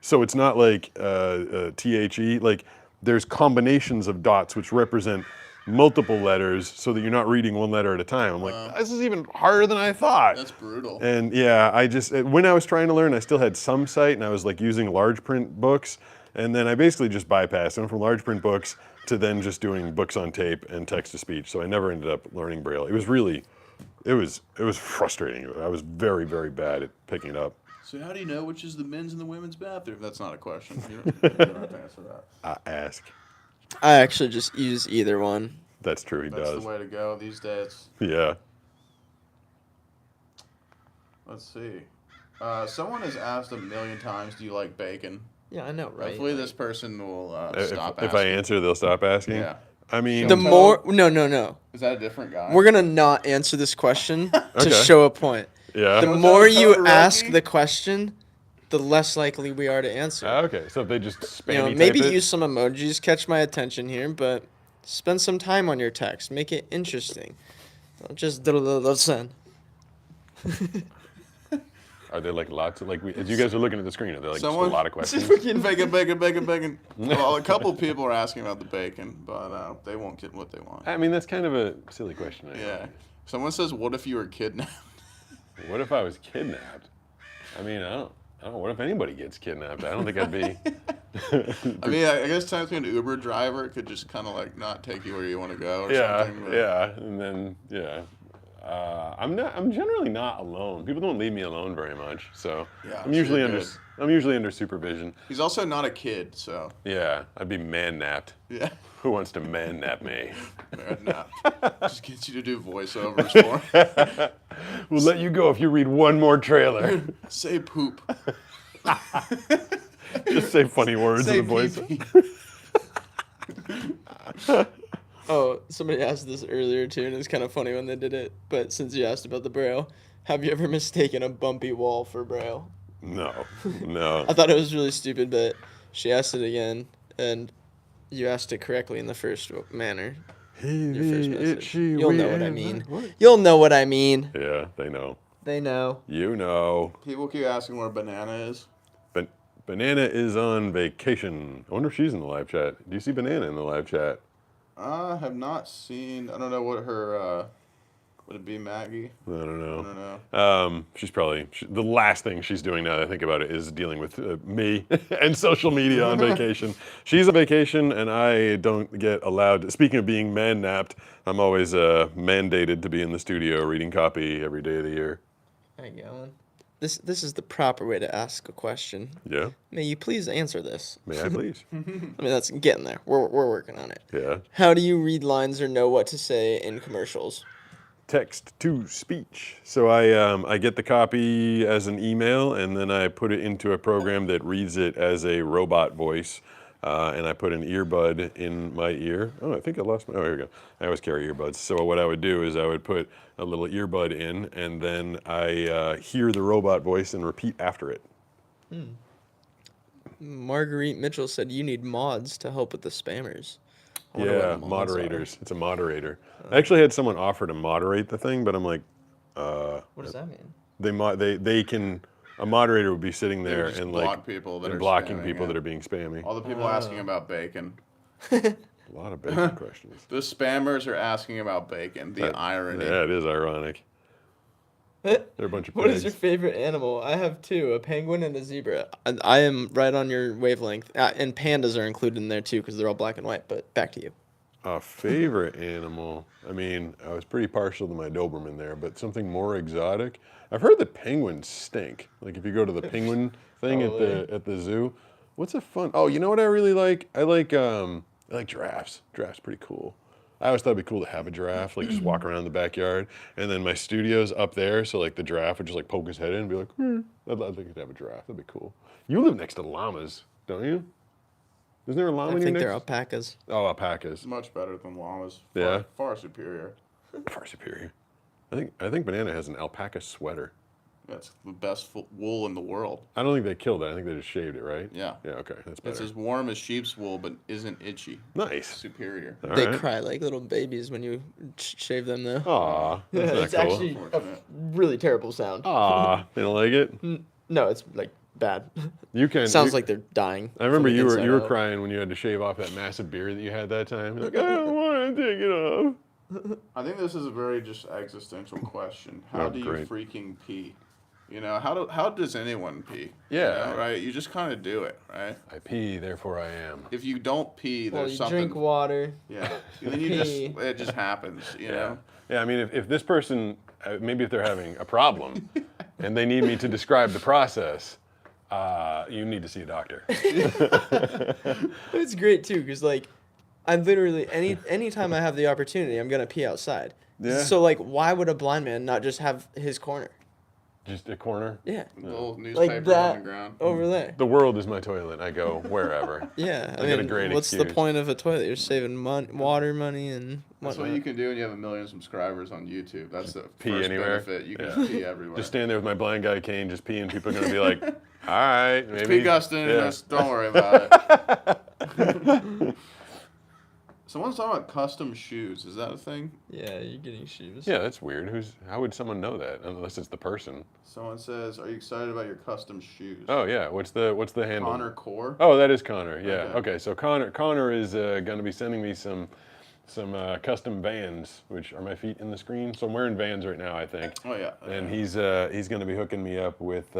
So it's not like THE, like there's combinations of dots which represent multiple letters so that you're not reading one letter at a time. I'm like, this is even harder than I thought. That's brutal. And yeah, when I was trying to learn, I still had some sight and I was like using large print books. And then I basically just bypassed. I went from large print books to then just doing books on tape and text to speech. So I never ended up learning Braille. It was frustrating. I was very, very bad at picking it up. So how do you know which is the men's and the women's bathroom? That's not a question. You don't have to answer that. Ask. I actually just use either one. That's true, he That's does. the way to go these days. Yeah. Let's see. Someone has asked 1,000,000 times, do you like bacon? Yeah, I know, right? Hopefully this person will stop If asking. I answer, they'll stop asking? Yeah. I mean, The more no. Is that a different guy? We're gonna not answer this question to Okay. show a point. yeah. The Don't more tell you Todoroki. ask the question, the less likely we are to answer. Okay, so if they just spammy You know, type maybe it, use some emojis, catch my attention here, but spend some time on your text. Make it interesting. Don't just send. are there like lots of like as you guys are looking at the screen? Are there like just a Someone- lot of questions? Bacon. Well, a couple people are asking about the bacon, but they won't get what they want. I mean, that's kind of a silly question. Yeah. Someone says, what if you were kidnapped? What if I was kidnapped? I mean, I don't know. What if anybody gets kidnapped? I don't think I'd be. I mean, I guess technically an Uber driver could just kind of like not take you where you want to go or Yeah, something. But yeah, and then yeah. I'm generally not alone. People don't leave me alone very much, so Yeah, I'm usually sure under. good. I'm usually under supervision. He's also not a kid, so Yeah, I'd be man-napped. yeah. Who wants to man-nap me? No. Just gets you to do voiceovers for. We'll let you go if you read one more trailer. Say poop. Just say funny words Say in the voice. pee-pee. Oh, somebody asked this earlier too, and it's kind of funny when they did it. But since you asked about the Braille, have you ever mistaken a bumpy wall for Braille? No. I thought it was really stupid, but she asked it again, and you asked it correctly in the first manner. Your first message. You'll know what I mean. You'll know what I mean. Yeah, they know. They know. You know. People keep asking where Banana is. Banana is on vacation. I wonder if she's in the live chat. Do you see Banana in the live chat? I have not seen. I don't know what her. Would it be Maggie? I don't know. I don't know. She's probably the last thing she's doing now that I think about it is dealing with me and social media on vacation. She's on vacation and I don't get allowed. Speaking of being man-napped, I'm always mandated to be in the studio reading copy every day of the year. There you go. This is the proper way to ask a question. Yeah. May you please answer this? May I please? I mean, that's getting there. We're working on it. Yeah. How do you read lines or know what to say in commercials? Text to speech. So I get the copy as an email and then I put it into a program that reads it as a robot voice. And I put an earbud in my ear. Oh, I think I lost my, oh, here we go. I always carry earbuds. So what I would do is I would put a little earbud in and then I hear the robot voice and repeat after it. Marguerite Mitchell said you need mods to help with the spammers. I wonder Yeah, what mods moderators. It's a moderator. I actually had someone offer to moderate the thing, but I'm like, are. What does that mean? they can, a moderator would be sitting there just and block like, people that and are blocking spamming, people yeah. that are being spammy. All the people asking about bacon. A lot of bacon questions. The spammers are asking about bacon. The irony. Yeah, it is ironic. They're a bunch of What pigs. is your favorite animal? I have two, a penguin and a zebra. I am right on your wavelength. And pandas are included in there too because they're all black and white, but back to you. A favorite animal? I mean, I was pretty partial to my Doberman there, but something more exotic. I've heard that penguins stink. Like if you go to the penguin thing at the zoo. What's a fun? Oh, you know what I really like? I like giraffes. Giraffes pretty cool. I always thought it'd be cool to have a giraffe, like just walk around the backyard. And then my studio's up there, so like the giraffe would just like poke his head in and be like, I'd like to have a giraffe. That'd be cool. You live next to llamas, don't you? Isn't there a llama I in your think next? they're alpacas. Oh, alpacas. Much better than llamas. Yeah. Far superior. Far superior. I think Banana has an alpaca sweater. That's the best wool in the world. I don't think they killed it. I think they just shaved it, right? Yeah. Yeah, okay. That's It's better. as warm as sheep's wool, but isn't itchy. Nice. Superior. All They right. cry like little babies when you shave them, though. Aw, Yeah, that's it's not cool. actually a Unfortunate. really terrible sound. Aw, they don't like it? No, it's like bad. You can. Sounds you- like they're dying. I remember from the you were inside out. crying when you had to shave off that massive beard that you had that time. You're like, I don't want to take it off. I think this is a very just existential question. How Oh, do you great. freaking pee? You know, how does anyone pee? Yeah. You know, right? You just kind of do it, right? I pee, therefore I am. If you don't pee, Well, there's you something. drink water. Yeah. And then Pee. it just happens, you know? Yeah, I mean, if this person, maybe if they're having a problem and they need me to describe the process, you need to see a doctor. It's great too, cause like, I'm literally anytime I have the opportunity, I'm gonna pee outside. Yeah. So like, why would a blind man not just have his corner? Just a corner. Yeah. Little Like newspapers on the that ground. over there. The world is my toilet. I go wherever. Yeah. I I got a mean, great what's the excuse. point of a toilet? You're saving water money and That's what whatnot. you can do when you have 1 million subscribers on YouTube. That's the Pee first anywhere. benefit. You can Yeah. pee everywhere. Just stand there with my blind guy cane, just peeing. People are going to be like, all right, maybe. Pee Gustin, Yeah. don't worry about it. Someone's talking about custom shoes. Is that a thing? Yeah, you're getting shoes. Yeah, that's weird. How would someone know that unless it's the person? Someone says, "Are you excited about your custom shoes?" Oh yeah, what's the handle? Connor Core. Oh, that is Connor. Yeah. Okay. Okay. So Connor is going to be sending me some custom Vans, which are my feet in the screen. So I'm wearing Vans right now, I think. Oh yeah. And he's going to be hooking me up with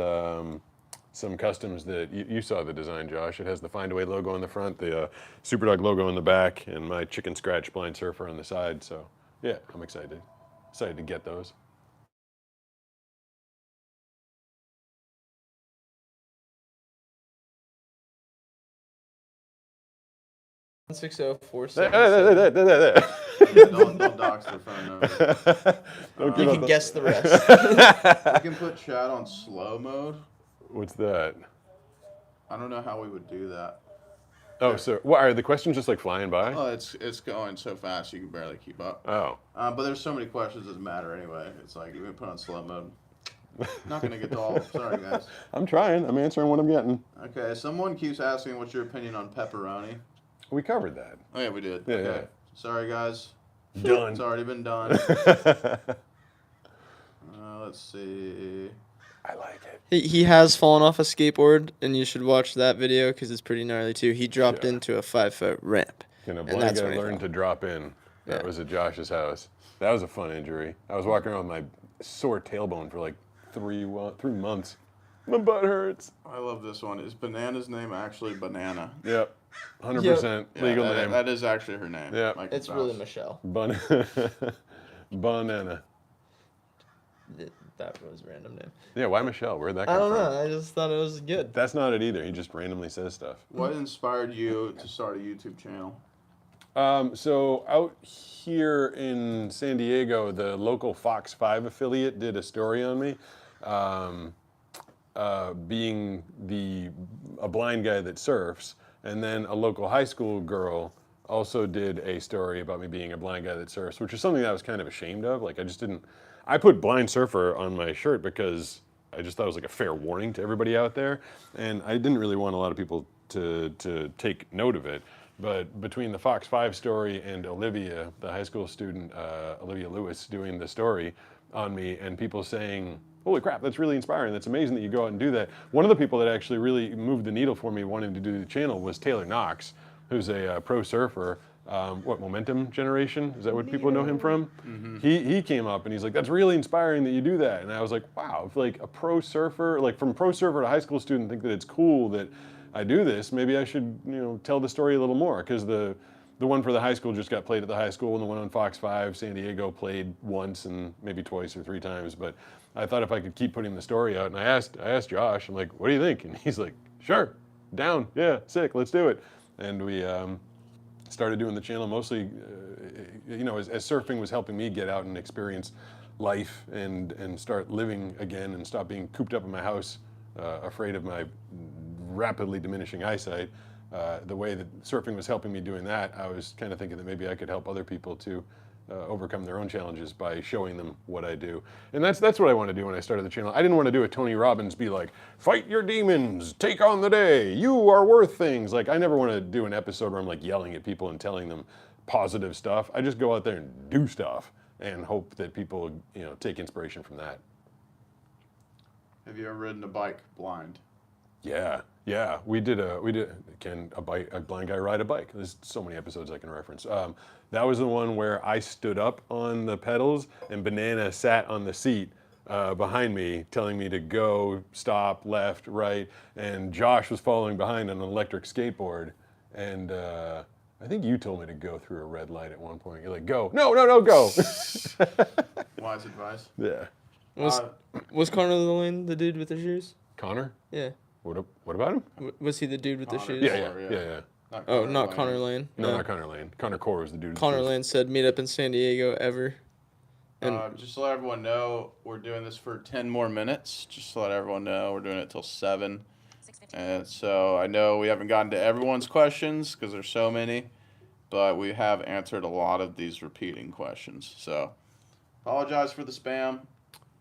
some customs that you saw the design, Josh. It has the Find Away logo on the front, the Superdog logo on the back, and my chicken scratch blind surfer on the side. So yeah, I'm excited to get those. 160-477. Don't dox their phone number. Don't You give can up guess the rest. You can put chat on slow mode. What's that? I don't know how we would do that. Oh, so what are the questions just like flying by? Oh, it's going so fast you can barely keep up. Oh. But there's so many questions that matter anyway. It's like you can put on slow mode. Not gonna get to all. Sorry, guys. I'm trying. I'm answering what I'm getting. Okay, someone keeps asking, "What's your opinion on pepperoni?" We covered that. Oh yeah, we did. Yeah, okay. yeah. Sorry, guys. Done. It's already been done. Let's see. I like it. He has fallen off a skateboard, and you should watch that video because it's pretty gnarly too. He dropped Yeah. into a 5-foot ramp. You know, And blind that's guy when he learned fell. to drop in. That Yeah. was at Josh's house. That was a fun injury. I was walking around with my sore tailbone for like 3 months. My butt hurts. I love this one. Is Banana's name actually Banana? Yep. 100% Yeah, legal that, name. that is actually her name. Yeah. I can It's really vouch. Michelle. Banana. That was a random name. Yeah, why Michelle? Where'd that come I don't from? know. I just thought it was good. That's not it either. He just randomly says stuff. What inspired you to start a YouTube channel? So out here in San Diego, the local Fox 5 affiliate did a story on me, being a blind guy that surfs, and then a local high school girl also did a story about me being a blind guy that surfs, which is something that I was kind of ashamed of. Like I put blind surfer on my shirt because I just thought it was like a fair warning to everybody out there, and I didn't really want a lot of people to take note of it. But between the Fox 5 story and Olivia, the high school student, Olivia Lewis, doing the story on me, and people saying, holy crap, that's really inspiring. That's amazing that you go out and do that. One of the people that actually really moved the needle for me wanting to do the channel was Taylor Knox, who's a pro surfer. Momentum Generation? Is that what people know him from? Mm-hmm. He came up and he's like, that's really inspiring that you do that. And I was like, wow, if like a pro surfer, like from pro surfer to high school student, think that it's cool that I do this, maybe I should, tell the story a little more, because the one for the high school just got played at the high school, and the one on Fox 5 San Diego played once and maybe twice or 3 times. But I thought if I could keep putting the story out, and I asked Josh, I'm like, what do you think? And he's like, sure, down, yeah, sick, let's do it. And we started doing the channel mostly, as surfing was helping me get out and experience life and start living again and stop being cooped up in my house, afraid of my rapidly diminishing eyesight. The way that surfing was helping me doing that, I was kind of thinking that maybe I could help other people to overcome their own challenges by showing them what I do. And that's what I want to do when I started the channel. I didn't want to do a Tony Robbins, be like, fight your demons, take on the day, you are worth things. Like, I never want to do an episode where I'm like yelling at people and telling them positive stuff. I just go out there and do stuff and hope that people, take inspiration from that. Have you ever ridden a bike blind? Yeah. Can a blind guy ride a bike? There's so many episodes I can reference. That was the one where I stood up on the pedals and Banana sat on the seat behind me, telling me to go, stop, left, right, and Josh was following behind on an electric skateboard. And I think you told me to go through a red light at one point. You're like, go. No, go. Wise advice. Yeah. Was Connor Lane the dude with the shoes? Connor? Yeah. What about him? Was he the dude with the Connor. shoes? Yeah. Not Connor Lane. No, not Connor Lane. Connor Core was the dude. Connor Lane said, meet up in San Diego ever. And Just to let everyone know, we're doing this for 10 more minutes. Just to let everyone know, we're doing it till 7. And so I know we haven't gotten to everyone's questions because there's so many, but we have answered a lot of these repeating questions. So apologize for the spam,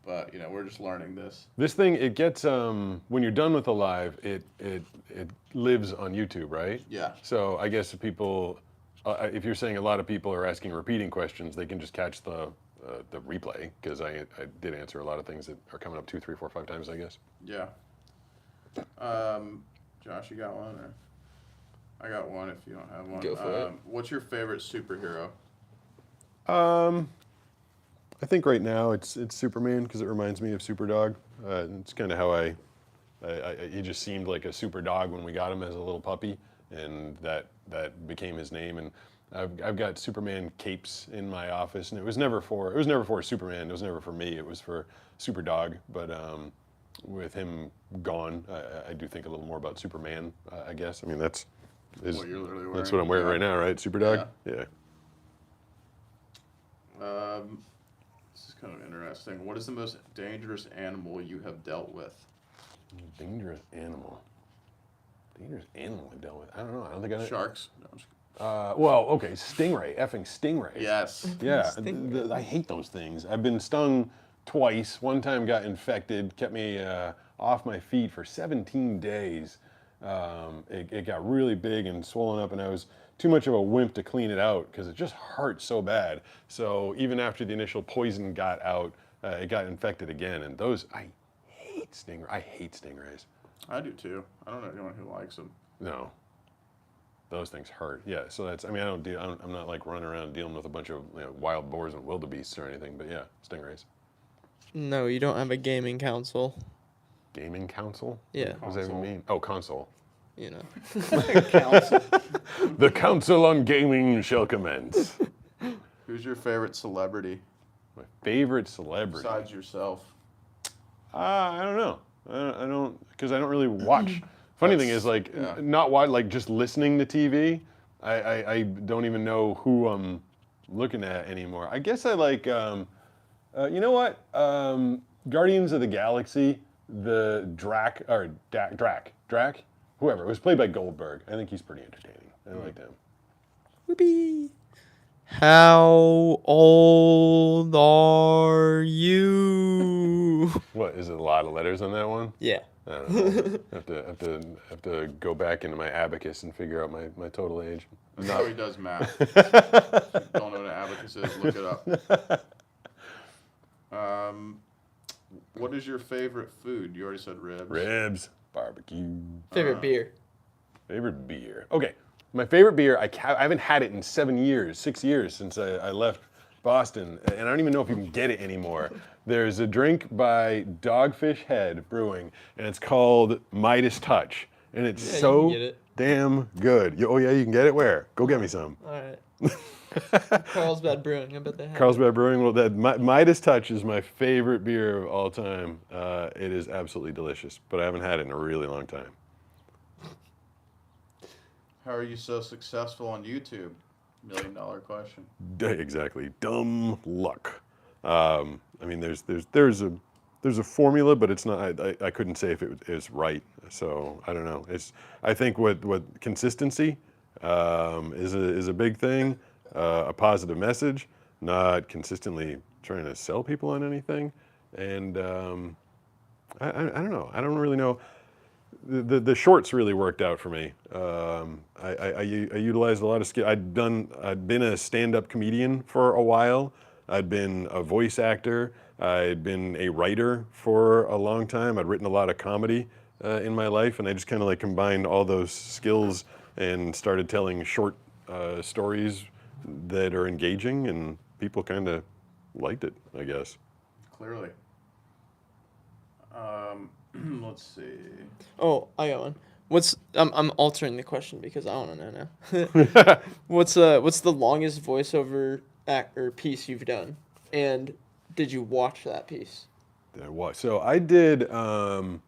but we're just learning this. This thing, it gets when you're done with the live, it lives on YouTube, right? Yeah. So I guess if you're saying a lot of people are asking repeating questions, they can just catch the replay, because I did answer a lot of things that are coming up 2, 3, 4, 5 times, I guess. Yeah. Josh, you got one? Or? I got one if you don't have one. Go for it. What's your favorite superhero? I think right now it's Superman, because it reminds me of Superdog. It's kind of how he just seemed like a super dog when we got him as a little puppy, and that became his name. And I've got Superman capes in my office, and it was never for Superman. It was never for me. It was for Superdog. But with him gone, I do think a little more about Superman. I guess. I mean, that's What you're literally wearing. what I'm wearing right now, right? Superdog. Yeah. This is kind of interesting. What is the most dangerous animal you have dealt with? Dangerous animal. Dangerous animal I dealt with. I don't know. I don't think I. Sharks. No, I'm just Well, okay, effing stingray. Yes. Yeah, Stingray. I hate those things. I've been stung twice. One time got infected, kept me off my feet for 17 days. It got really big and swollen up, and I was too much of a wimp to clean it out because it just hurt so bad. So even after the initial poison got out, it got infected again. And those, I hate stingrays. I do too. I don't know anyone who likes them. No. Those things hurt. Yeah, so I'm not like running around dealing with a bunch of wild boars and wildebeests or anything, but yeah, stingrays. no, you don't have a gaming console. Gaming council? Yeah. What does that even mean? Oh, console. You know. Council. The council on gaming shall commence. Who's your favorite celebrity My favorite celebrity. besides yourself? I don't know. I don't, because I don't really watch. Funny thing is, like, yeah. not watch, like just listening to TV. I don't even know who I'm looking at anymore. I guess I like, you know what? Guardians of the Galaxy, the Drac, whoever. It was played by Goldberg. I think he's pretty entertaining. I liked him. Whoopee. How old are you? What, is it a lot of letters on that one? Yeah. I don't know. have to go back into my abacus and figure out my total age. That's how he does math. If you don't know what an abacus is, look it up. What is your favorite food? You already said ribs. Ribs, barbecue. Favorite beer? Favorite beer. Okay, my favorite beer, I haven't had it in 6 years since I left Boston, and I don't even know if you can get it anymore. There's a drink by Dogfish Head Brewing, and it's called Midas Touch, and it's Yeah, you so can get it. damn good. Oh yeah, you can get it? Where? Go get me some. All right. Carlsbad Brewing. I bet they have. Carlsbad Brewing. Well, that Midas Touch is my favorite beer of all time. It is absolutely delicious, but I haven't had it in a really long time. How are you so successful on YouTube? $1 million question. Exactly. Dumb luck. I mean, there's a formula, but it's not. I couldn't say if it is right. So I don't know. I think what consistency is a big thing. A positive message, not consistently trying to sell people on anything. And I don't know. I don't really know. The shorts really worked out for me. I utilized a lot of skill. I'd been a stand-up comedian for a while. I'd been a voice actor. I'd been a writer for a long time. I'd written a lot of comedy in my life, and I just kind of like combined all those skills and started telling short stories that are engaging, and people kind of liked it, I guess. Clearly. Let's see. Oh, I got one. I'm altering the question because I want to know now. What's the longest voiceover act or piece you've done? And did you watch that piece? So I did a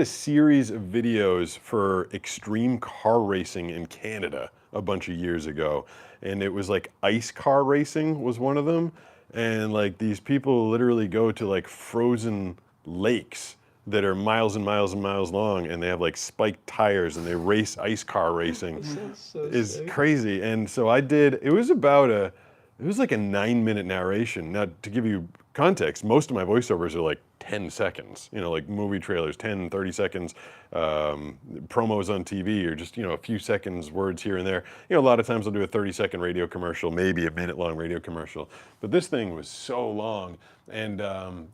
series of videos for extreme car racing in Canada a bunch of years ago, and it was like ice car racing was one of them, and like these people literally go to like frozen lakes that are miles and miles and miles long, and they have like spiked tires and they race ice car racing. Is crazy. And so I did, it was like a 9-minute narration. Now, to give you context, most of my voiceovers are like 10 seconds, like movie trailers, 10, 30 seconds, promos on TV, or just, a few seconds, words here and there. A lot of times I'll do a 30-second radio commercial, maybe a minute-long radio commercial. But this thing was so long, and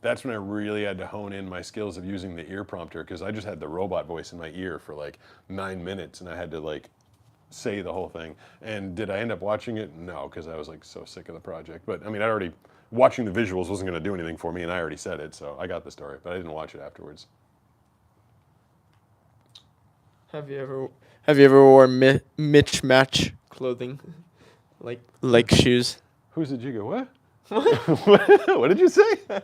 that's when I really had to hone in my skills of using the ear prompter, because I just had the robot voice in my ear for like 9 minutes, and I had to like say the whole thing. And did I end up watching it? No, because I was like so sick of the project. But I mean, watching the visuals wasn't going to do anything for me, and I already said it, so I got the story, but I didn't watch it afterwards. Have you ever wore mismatch clothing, like shoes? Who's did you go? What? What did you say? I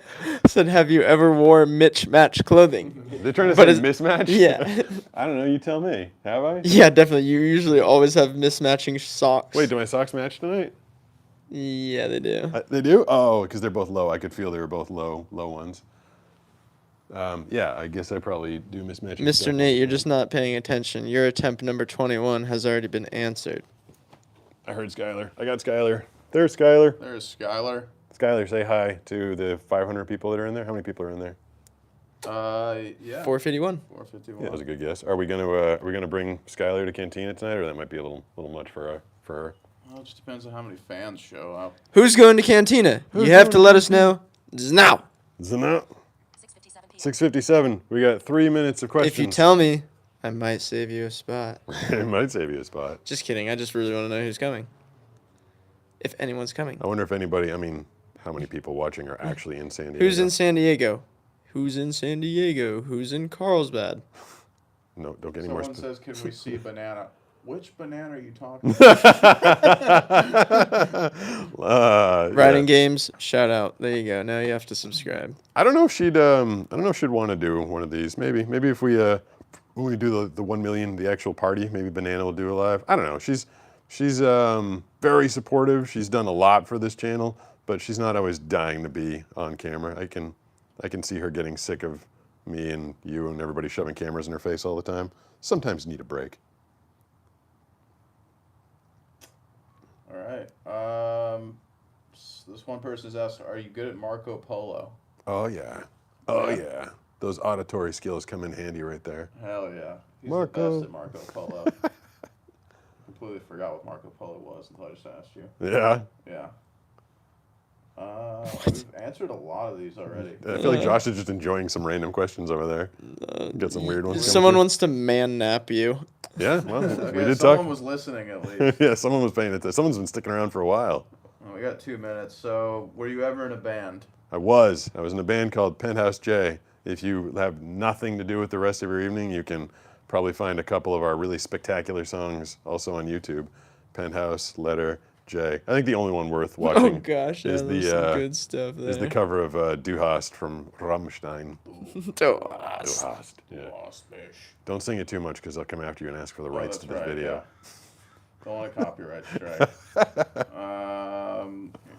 said, have you ever wore mismatch clothing? They're trying to say mismatch? Yeah. I don't know. You tell me. Have I? Yeah, definitely. You usually always have mismatching socks. Wait, do my socks match tonight? Yeah, they do. They do? Oh, because they're both low. I could feel they were both low ones. Yeah, I guess I probably do mismatching. Mr. Nate, you're just not paying attention. Your attempt number 21 has already been answered. I heard Skylar. I got Skylar. There's Skylar. There's Skylar. Skylar, say hi to the 500 people that are in there. How many people are in there? Yeah. 451. 451. Yeah, that was a good guess. Are we gonna bring Skylar to Cantina tonight, or that might be a little much for her? Well, it just depends on how many fans show up. Who's going to Cantina? You have to let us know now. Is it not? 6:57. We got 3 minutes of questions. If you tell me, I might save you a spot. It might save you a spot. Just kidding. I just really want to know who's coming. If anyone's coming. I wonder if anybody, how many people watching are actually in San Diego? Who's in San Diego? Who's in San Diego? Who's in Carlsbad? No, don't get any more. Someone says, "Can we see a banana?" Which banana are you talking about? Writing games, shout out. There you go. Now you have to subscribe. I don't know if she'd want to do one of these. Maybe if we when we do the 1 million, the actual party, maybe Banana will do it live. I don't know. She's very supportive. She's done a lot for this channel, but she's not always dying to be on camera. I can see her getting sick of me and you and everybody shoving cameras in her face all the time. Sometimes need a break. All right. This one person is asked, "Are you good at Marco Polo?" Oh yeah. Oh yeah. Those auditory skills come in handy right there. Hell yeah. He's Marco. the best at Marco Polo. Completely forgot what Marco Polo was until I just asked you. Yeah. Yeah. We've answered a lot of these already. I feel like Josh is just enjoying some random questions over there. Get some weird ones. Someone wants to man nap you. Yeah, well, Okay, we did someone talk. was listening at least. Yeah, someone was paying attention. Someone's been sticking around for a while. Oh, we got 2 minutes. So, were you ever in a band? I was in a band called Penthouse J. If you have nothing to do with the rest of your evening, you can probably find a couple of our really spectacular songs also on YouTube. Penthouse, Letter, J. I think the only one worth watching Oh gosh, yeah, is there's some good stuff there. is the cover of Du Hast from Rammstein. Du Hast. Yeah. Lost fish. Don't sing it too much because they'll come after you and ask for the rights to this video. Yeah. Don't want a copyright strike. Let's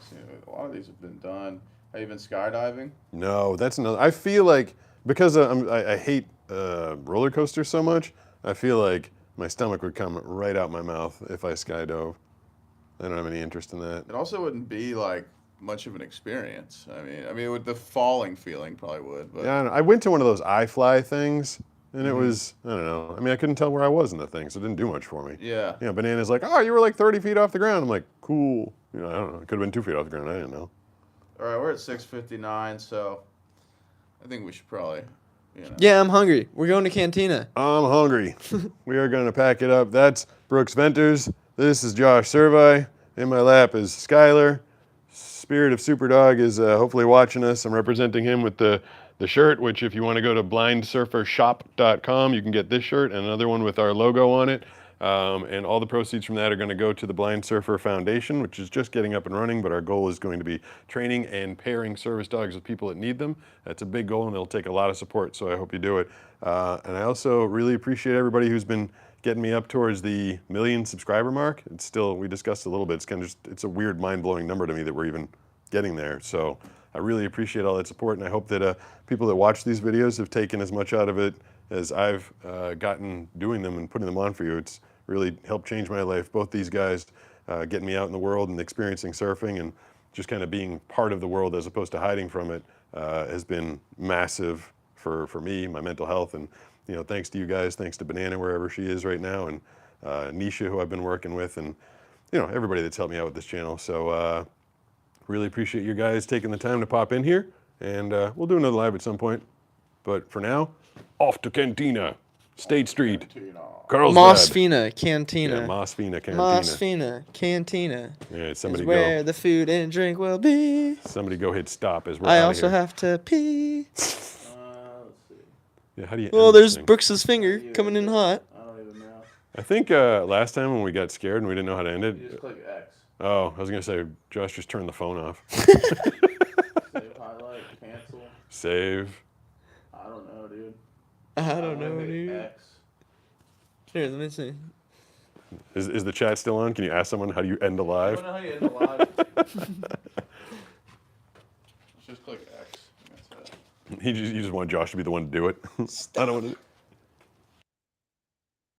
see, a lot of these have been done. Have you been skydiving? No, that's another. I feel like because I hate roller coasters so much, I feel like my stomach would come right out my mouth if I skydove. I don't have any interest in that. It also wouldn't be like much of an experience. I mean, with the falling feeling probably would. But Yeah, I went to one of those iFly things, and it was, I don't know. I mean, I couldn't tell where I was in the thing, so it didn't do much for me. yeah. You know, Banana's like, oh, you were like 30 feet off the ground. I'm like, cool. You know, I don't know. It could have been 2 feet off the ground. I didn't know. All right, we're at 6:59, so I think we should probably, Yeah, I'm hungry. We're going to Cantina. I'm hungry. We are going to pack it up. That's Brooks Venters. This is Josh Servi. In my lap is Skylar. Spirit of Superdog is hopefully watching us. I'm representing him with the shirt, which if you want to go to blindsurfershop.com, you can get this shirt and another one with our logo on it. And all the proceeds from that are going to go to the Blind Surfer Foundation, which is just getting up and running, but our goal is going to be training and pairing service dogs with people that need them. That's a big goal, and it'll take a lot of support, so I hope you do it. And I also really appreciate everybody who's been getting me up towards the 1 million subscriber mark. It's still, we discussed a little bit, it's kind of just, it's a weird, mind-blowing number to me that we're even getting there. So I really appreciate all that support, and I hope that people that watch these videos have taken as much out of it as I've gotten doing them and putting them on for you. It's really helped change my life. Both these guys getting me out in the world and experiencing surfing and just kind of being part of the world as opposed to hiding from it has been massive for me, my mental health. And you know, thanks to you guys, thanks to Banana wherever she is right now, and Nisha, who I've been working with, and you know, everybody that's helped me out with this channel. So really appreciate you guys taking the time to pop in here, and we'll do another live at some point. But for now, off to Cantina, State Street, Carlsbad. Mosfina Cantina. Yeah, Mosfina Cantina. Mosfina Cantina. Yeah, somebody Is where go. the food and drink will be. Somebody go hit stop as we're I out also of here. have to pee. Let's see. Yeah, how do you? Oh, end there's this thing? Brooks's finger coming in hot. I don't even know. I think last time when we got scared and we didn't know how to end You it. just click X. Oh, I was gonna say Josh just turned the phone off. Save highlight, cancel. Save. I don't know, dude. I don't know, hit dude. X. Here, let me see. Is the chat still on? Can you ask someone how do you end a I live? don't know how you end a live. Just click X. That's it. You just want Josh to be the one to do it. I don't want to.